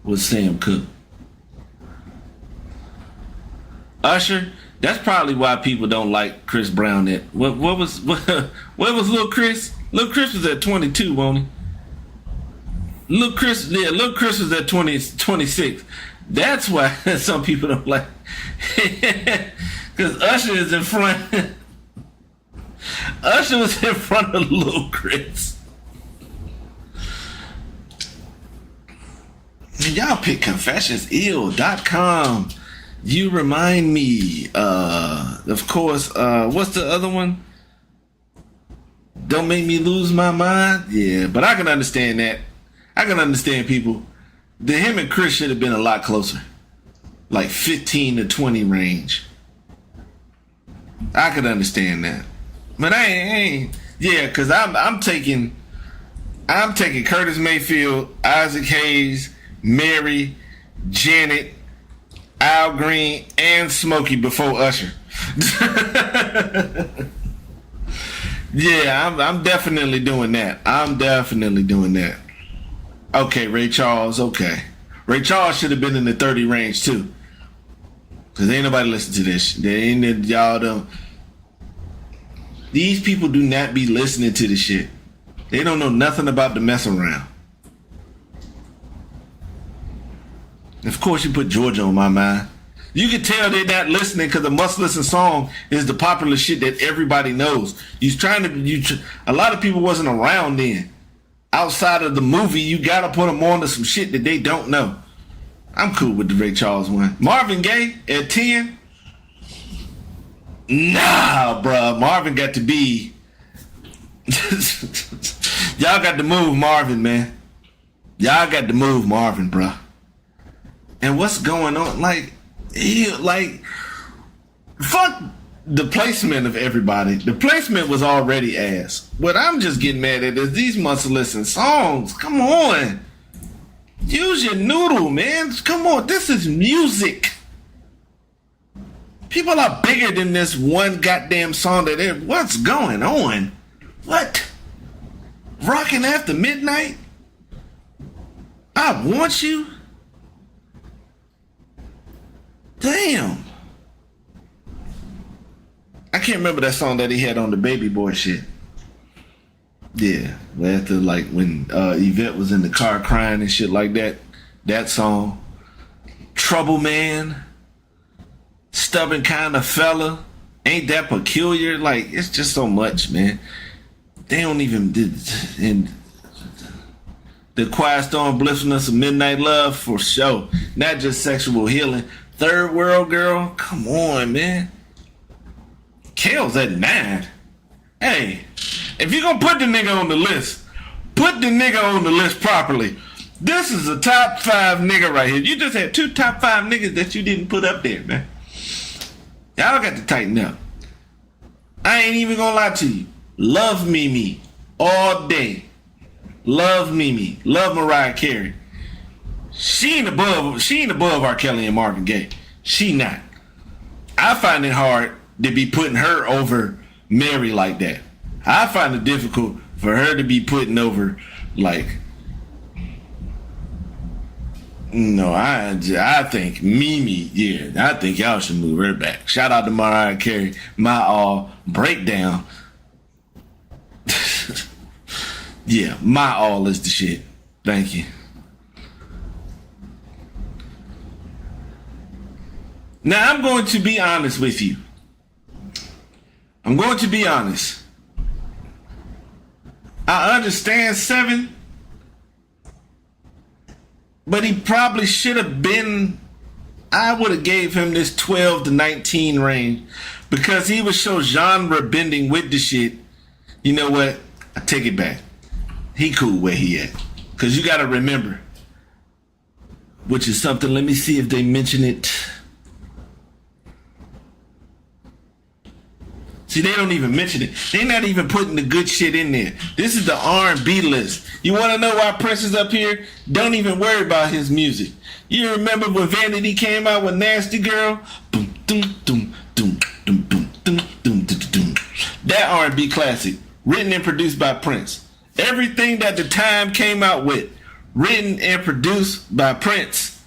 with Sam Cooke. Usher, that's probably why people don't like Chris Brown. What was Lil Chris? Lil Chris was at 22, wasn't he? Lil Chris was at 26. That's why some people don't like. Because Usher is in front. Usher was in front of Lil Chris. And y'all pick confessionsill.com. You Remind Me. Of course, what's the other one? Don't Make Me Lose My Mind. Yeah, but I can understand that. I can understand people. Him and Chris should have been a lot closer. Like 15 to 20 range. I could understand that. But I ain't. Yeah, because I'm taking Curtis Mayfield, Isaac Hayes, Mary, Janet, Al Green, and Smokey before Usher. Yeah, I'm definitely doing that. I'm definitely doing that. Okay, Ray Charles, okay. Ray Charles should have been in the 30 range too. Cause ain't nobody listen to this. They ain't y'all them. These people do not be listening to the shit. They don't know nothing about the mess around. Of course you put Georgia on my mind. You can tell they're not listening because the must listen song is the popular shit that everybody knows. A lot of people wasn't around then. Outside of the movie, you gotta put them on to some shit that they don't know. I'm cool with the Ray Charles one. Marvin Gaye at 10. Nah, bruh. Marvin got to be. Y'all got to move Marvin, man. Y'all got to move Marvin, bruh. And what's going on? Like, fuck the placement of everybody. The placement was already ass. What I'm just getting mad at is these must listen songs. Come on. Use your noodle, man. Come on. This is music. People are bigger than this one goddamn song that what's going on? What? Rocking After Midnight? I Want You? Damn. I can't remember that song that he had on the Baby Boy shit. Yeah. After like when Yvette was in the car crying and shit like that. That song. Trouble Man. Stubborn Kind of Fella. Ain't That Peculiar? Like, it's just so much, man. They don't even and the Quiet Storm Blissfulness of Midnight Love for sure. Not just Sexual Healing. Third World Girl. Come on, man. Kale's at 9. Hey, if you're gonna put the nigga on the list, put the nigga on the list properly. This is a top 5 nigga right here. You just had 2 top 5 niggas that you didn't put up there, man. Y'all got to tighten up. I ain't even gonna lie to you. Love Mimi all day. Love Mimi. Love Mariah Carey. She ain't above R. Kelly and Marvin Gaye. She not. I find it hard to be putting her over Mary like that. I find it difficult for her to be putting over like. No, I think Mimi, yeah, I think y'all should move her back. Shout out to Mariah Carey, My All, Breakdown. Yeah, My All is the shit. Thank you. Now, I'm going to be honest with you. I'm going to be honest. I understand 7. But he probably should have been, I would have gave him this 12 to 19 range because he was so genre bending with the shit. You know what? I take it back. He cool where he at. Because you got to remember, which is something, let me see if they mention it. See, they don't even mention it. They're not even putting the good shit in there. This is the R&B list. You want to know why Prince is up here? Don't even worry about his music. You remember when Vanity came out with Nasty Girl? Boom, doom, doom, doom, doom, doom, doom, doom, doom, doom. That R&B classic, written and produced by Prince. Everything that the time came out with, written and produced by Prince.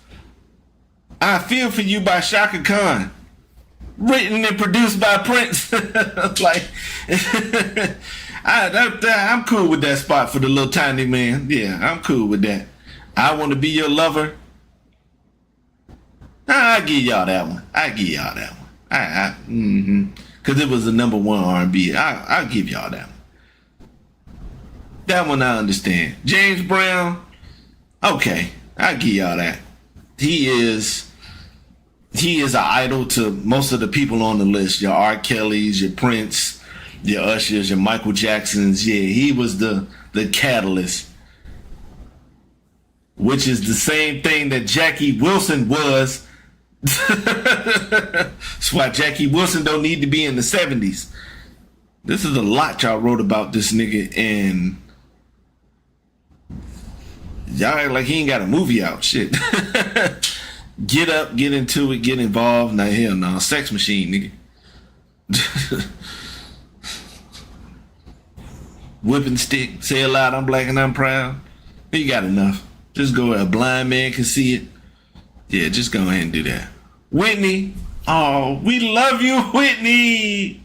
I Feel For You by Shaka Khan. Written and produced by Prince. Like, I'm cool with that spot for the little tiny man. Yeah, I'm cool with that. I Want to Be Your Lover. I'll give y'all that one. Because it was the number 1 R&B. I'll give y'all that one. That one I understand. James Brown. Okay, I'll give y'all that. He is an idol to most of the people on the list. Your R. Kellys, your Prince, your Ushers, your Michael Jacksons. Yeah, he was the catalyst. Which is the same thing that Jackie Wilson was. That's why Jackie Wilson don't need to be in the 70s. This is a lot y'all wrote about this nigga, and y'all act like he ain't got a movie out. Shit. Get up, get into it, get involved. Now, hell no. Sex machine, nigga. Whipping stick. Say it loud, I'm black and I'm proud. You got enough. Just go where a blind man can see it. Yeah, just go ahead and do that. Whitney. Oh, we love you, Whitney.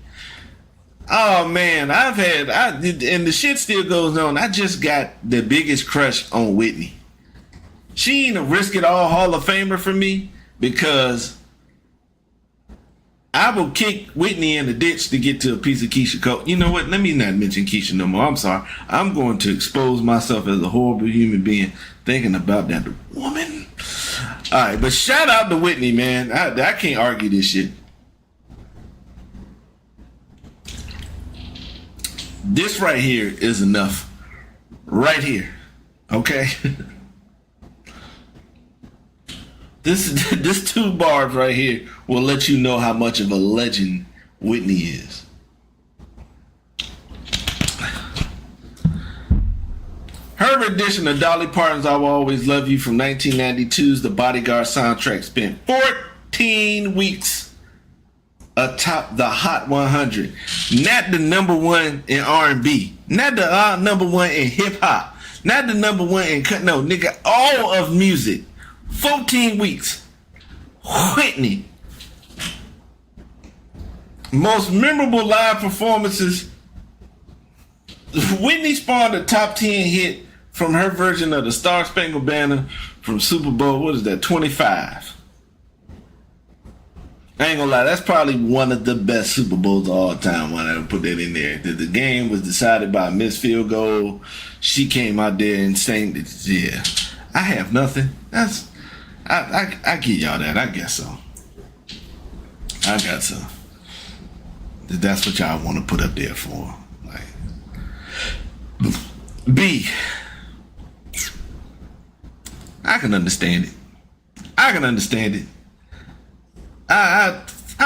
Oh, man. And the shit still goes on. I just got the biggest crush on Whitney. She ain't a risk it all Hall of Famer for me because I will kick Whitney in the ditch to get to a piece of Keisha Cole. You know what? Let me not mention Keisha no more. I'm sorry. I'm going to expose myself as a horrible human being thinking about that woman. All right, but shout out to Whitney, man. I can't argue this shit. This right here is enough. Right here. Okay? This 2 bars right here will let you know how much of a legend Whitney is. Her rendition of Dolly Parton's I Will Always Love You from 1992's The Bodyguard soundtrack spent 14 weeks atop the Hot 100. Not the number 1 in R&B. Not the number 1 in hip hop. Not the number 1 in no, nigga, all of music. 14 weeks. Whitney. Most memorable live performances. Whitney spawned a top 10 hit from her version of the Star Spangled Banner from Super Bowl, what is that, 25. I ain't gonna lie, that's probably one of the best Super Bowls of all time when I ever put that in there. The game was decided by a missed field goal. She came out there and sang, yeah, I have nothing. I give y'all that. I guess so. I got so. That's what y'all want to put up there for. Like, B. I can understand it. I can understand it. I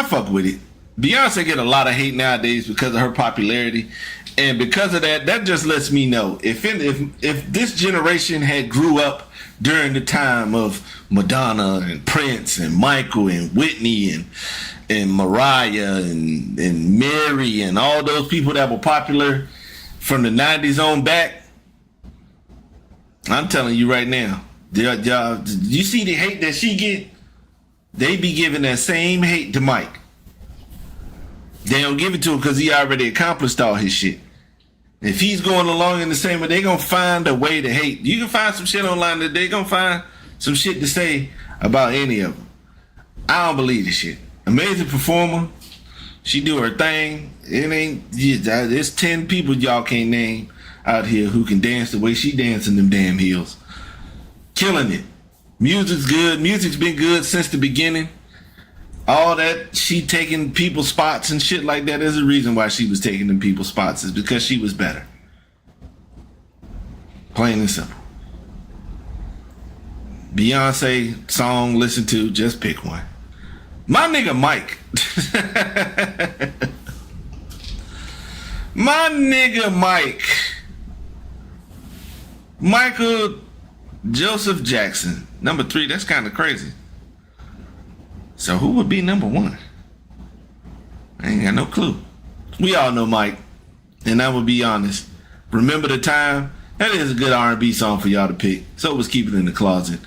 fuck with it. Beyonce get a lot of hate nowadays because of her popularity, and because of that, that just lets me know if this generation had grew up during the time of Madonna and Prince and Michael and Whitney and Mariah and Mary and all those people that were popular from the 90s on back, I'm telling you right now, y'all, you see the hate that she get? They be giving that same hate to Mike. They don't give it to him because he already accomplished all his shit. If he's going along in the same way, they're going to find a way to hate. You can find some shit online that they're going to find some shit to say about any of them. I don't believe this shit. Amazing performer. She do her thing. There's 10 people y'all can't name out here who can dance the way she dancing them damn heels. Killing it. Music's good. Music's been good since the beginning. All that, she taking people's spots and shit like that, there's a reason why she was taking them people's spots. Is because she was better. Plain and simple. Beyonce song, listen to, just pick one. My nigga Mike. My nigga Mike. Michael Joseph Jackson. Number 3, that's kind of crazy. So who would be number 1? I ain't got no clue. We all know Mike. And I will be honest. Remember the Time? That is a good R&B song for y'all to pick. So was Keep It in the Closet.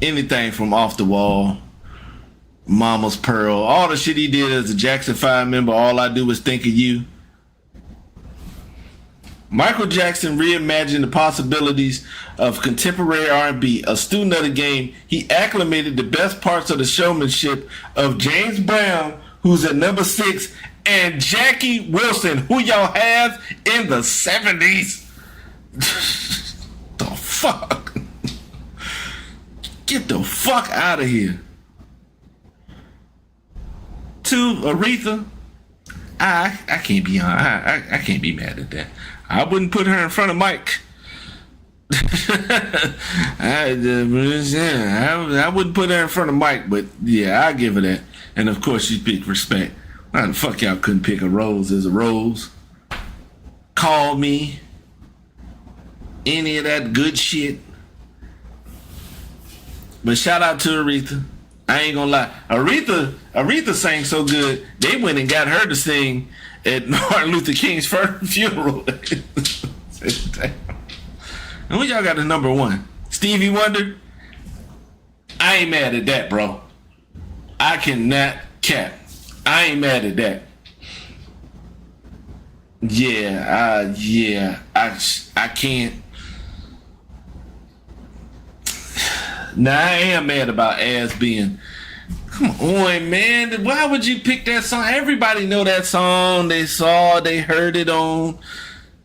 Anything from Off the Wall, Mama's Pearl, all the shit he did as a Jackson 5 member, All I Do Is Think of You. Michael Jackson reimagined the possibilities of contemporary R&B. A student of the game, he acclimated the best parts of the showmanship of James Brown, who's at number 6, and Jackie Wilson, who y'all have in the 70s. The fuck? Get the fuck out of here. 2, Aretha. I can't be on. I can't be mad at that. I wouldn't put her in front of Mike. I wouldn't put her in front of Mike, but yeah, I'll give her that. And of course, she picked Respect. Why the fuck y'all couldn't pick a Rose as a Rose? Call Me. Any of that good shit. But shout out to Aretha. I ain't gonna lie. Aretha sang so good, they went and got her to sing at Martin Luther King's first funeral. And who y'all got as number one? Stevie Wonder? I ain't mad at that, bro. I cannot cap. I ain't mad at that. I can't. Now I am mad about Ass being. Come on, man. Why would you pick that song? Everybody know that song. They heard it on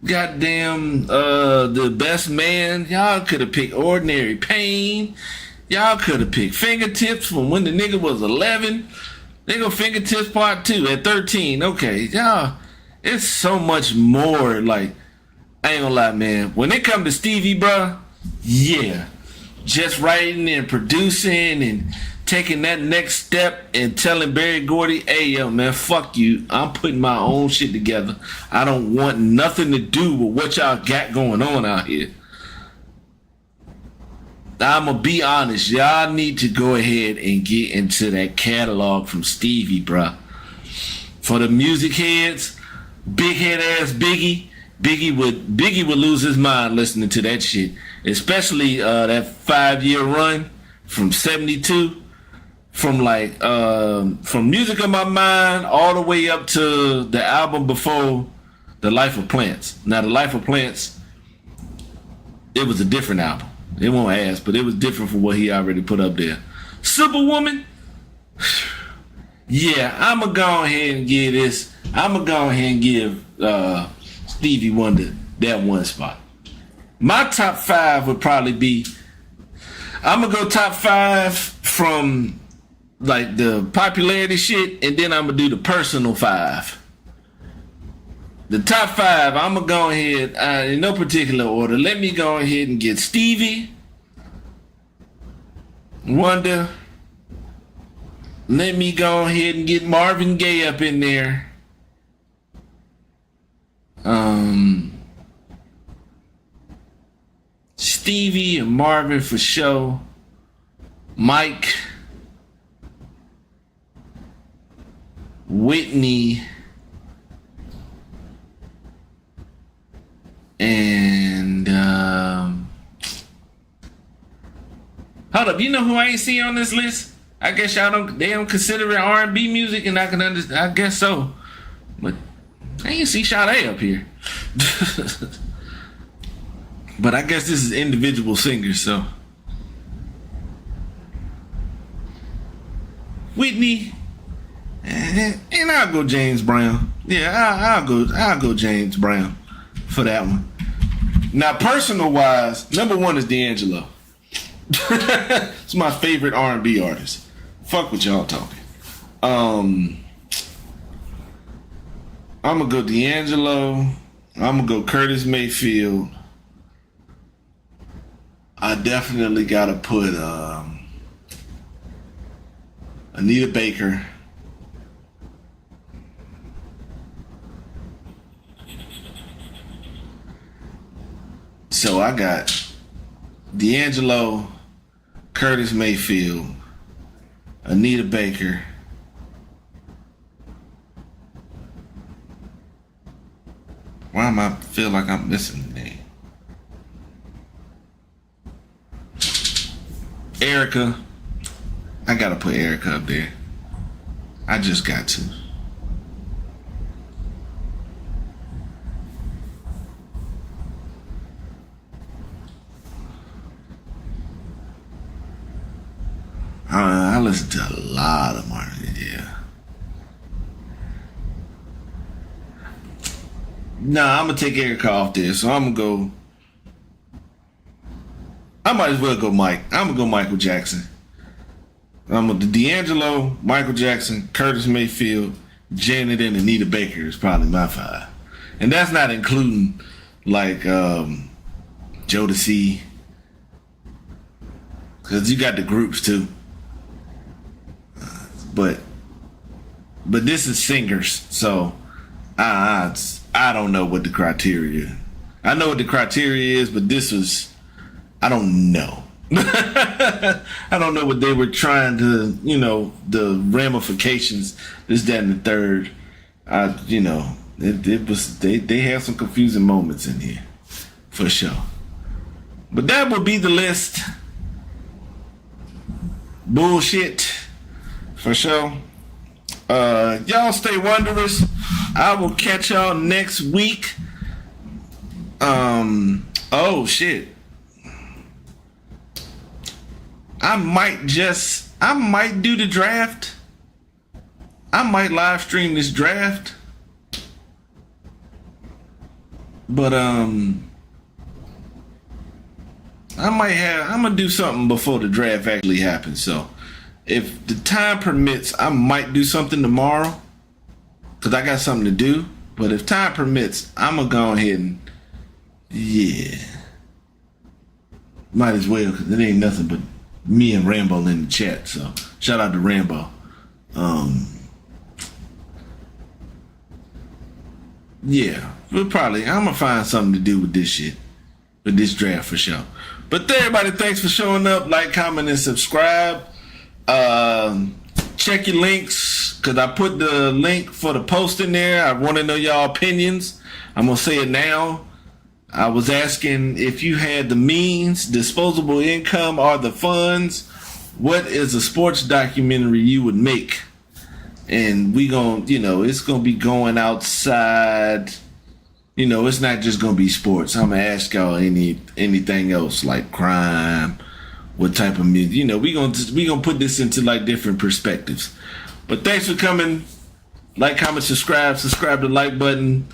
goddamn The Best Man. Y'all could have picked Ordinary Pain. Y'all could have picked Fingertips from when the nigga was 11. They go Fingertips Part 2 at 13. Okay, y'all. It's so much more. Like, I ain't gonna lie, man. When it come to Stevie, bruh, yeah. Just writing and producing and taking that next step and telling Berry Gordy, hey, yo, man, fuck you. I'm putting my own shit together. I don't want nothing to do with what y'all got going on out here. I'm going to be honest. Y'all need to go ahead and get into that catalog from Stevie, bruh. For the music heads, big head ass Biggie. Biggie would lose his mind listening to that shit. Especially that 5-year run from 72. From Music of My Mind all the way up to the album before The Life of Plants. Now, The Life of Plants, it was a different album. It won't ask, but it was different from what he already put up there. Superwoman, yeah, I'm going to go ahead and give this. I'm going to go ahead and give Stevie Wonder that one spot. My top 5 would probably be, I'm going to go top 5 from like the popularity shit, and then I'm going to do the personal 5. The top 5, I'm going to go ahead, in no particular order. Let me go ahead and get Stevie Wonder. Let me go ahead and get Marvin Gaye up in there. Stevie and Marvin for sure. Mike, Whitney, and hold up, you know who I ain't see on this list? I guess they don't consider it R&B music, and I can understand. I guess so, but I ain't see Sade up here. But I guess this is individual singers, so Whitney, and I'll go James Brown. Yeah, I'll go James Brown for that one. Now, personal wise, number 1 is D'Angelo. It's my favorite R&B artist. Fuck what y'all talking. I'm gonna go D'Angelo. I'm gonna go Curtis Mayfield. I definitely gotta put Anita Baker. So I got D'Angelo, Curtis Mayfield, Anita Baker, why am I feel like I'm missing the name? Erica. I gotta put Erica up there. I just got to. I listen to a lot of Martin, yeah. Nah, I'm gonna take Erica off there, so I'm gonna go. I might as well go Mike. I'm gonna go Michael Jackson. I'm gonna do D'Angelo, Michael Jackson, Curtis Mayfield, Janet, and Anita Baker is probably my 5, and that's not including like Jodeci, because you got the groups too. But this is singers, so I don't know what the criteria. I know what the criteria is, but this was, I don't know. I don't know what they were trying to, the ramifications, this, that, and the third. It was they have some confusing moments in here, for sure. But that would be the list. Bullshit, for sure. Y'all stay wondrous. I will catch y'all next week. Oh shit. I might do the draft. I might live stream this draft. But I'm gonna do something before the draft actually happens. So if the time permits, I might do something tomorrow, cause I got something to do. But if time permits, I'm gonna go ahead and might as well, cause it ain't nothing but me and Rambo in the chat. So shout out to Rambo. I'm gonna find something to do with this shit, with this draft for sure. But everybody, thanks for showing up. Like, comment, and subscribe. Check your links, cause I put the link for the post in there. I want to know y'all opinions. I'm gonna say it now. I was asking if you had the means, disposable income, or the funds, what is a sports documentary you would make? And we gonna, it's gonna be going outside. It's not just gonna be sports. I'm gonna ask y'all anything else, like crime, what type of music. We gonna put this into like different perspectives. But thanks for coming. Like, comment, subscribe the like button.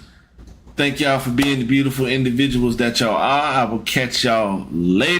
Thank y'all for being the beautiful individuals that y'all are. I will catch y'all later.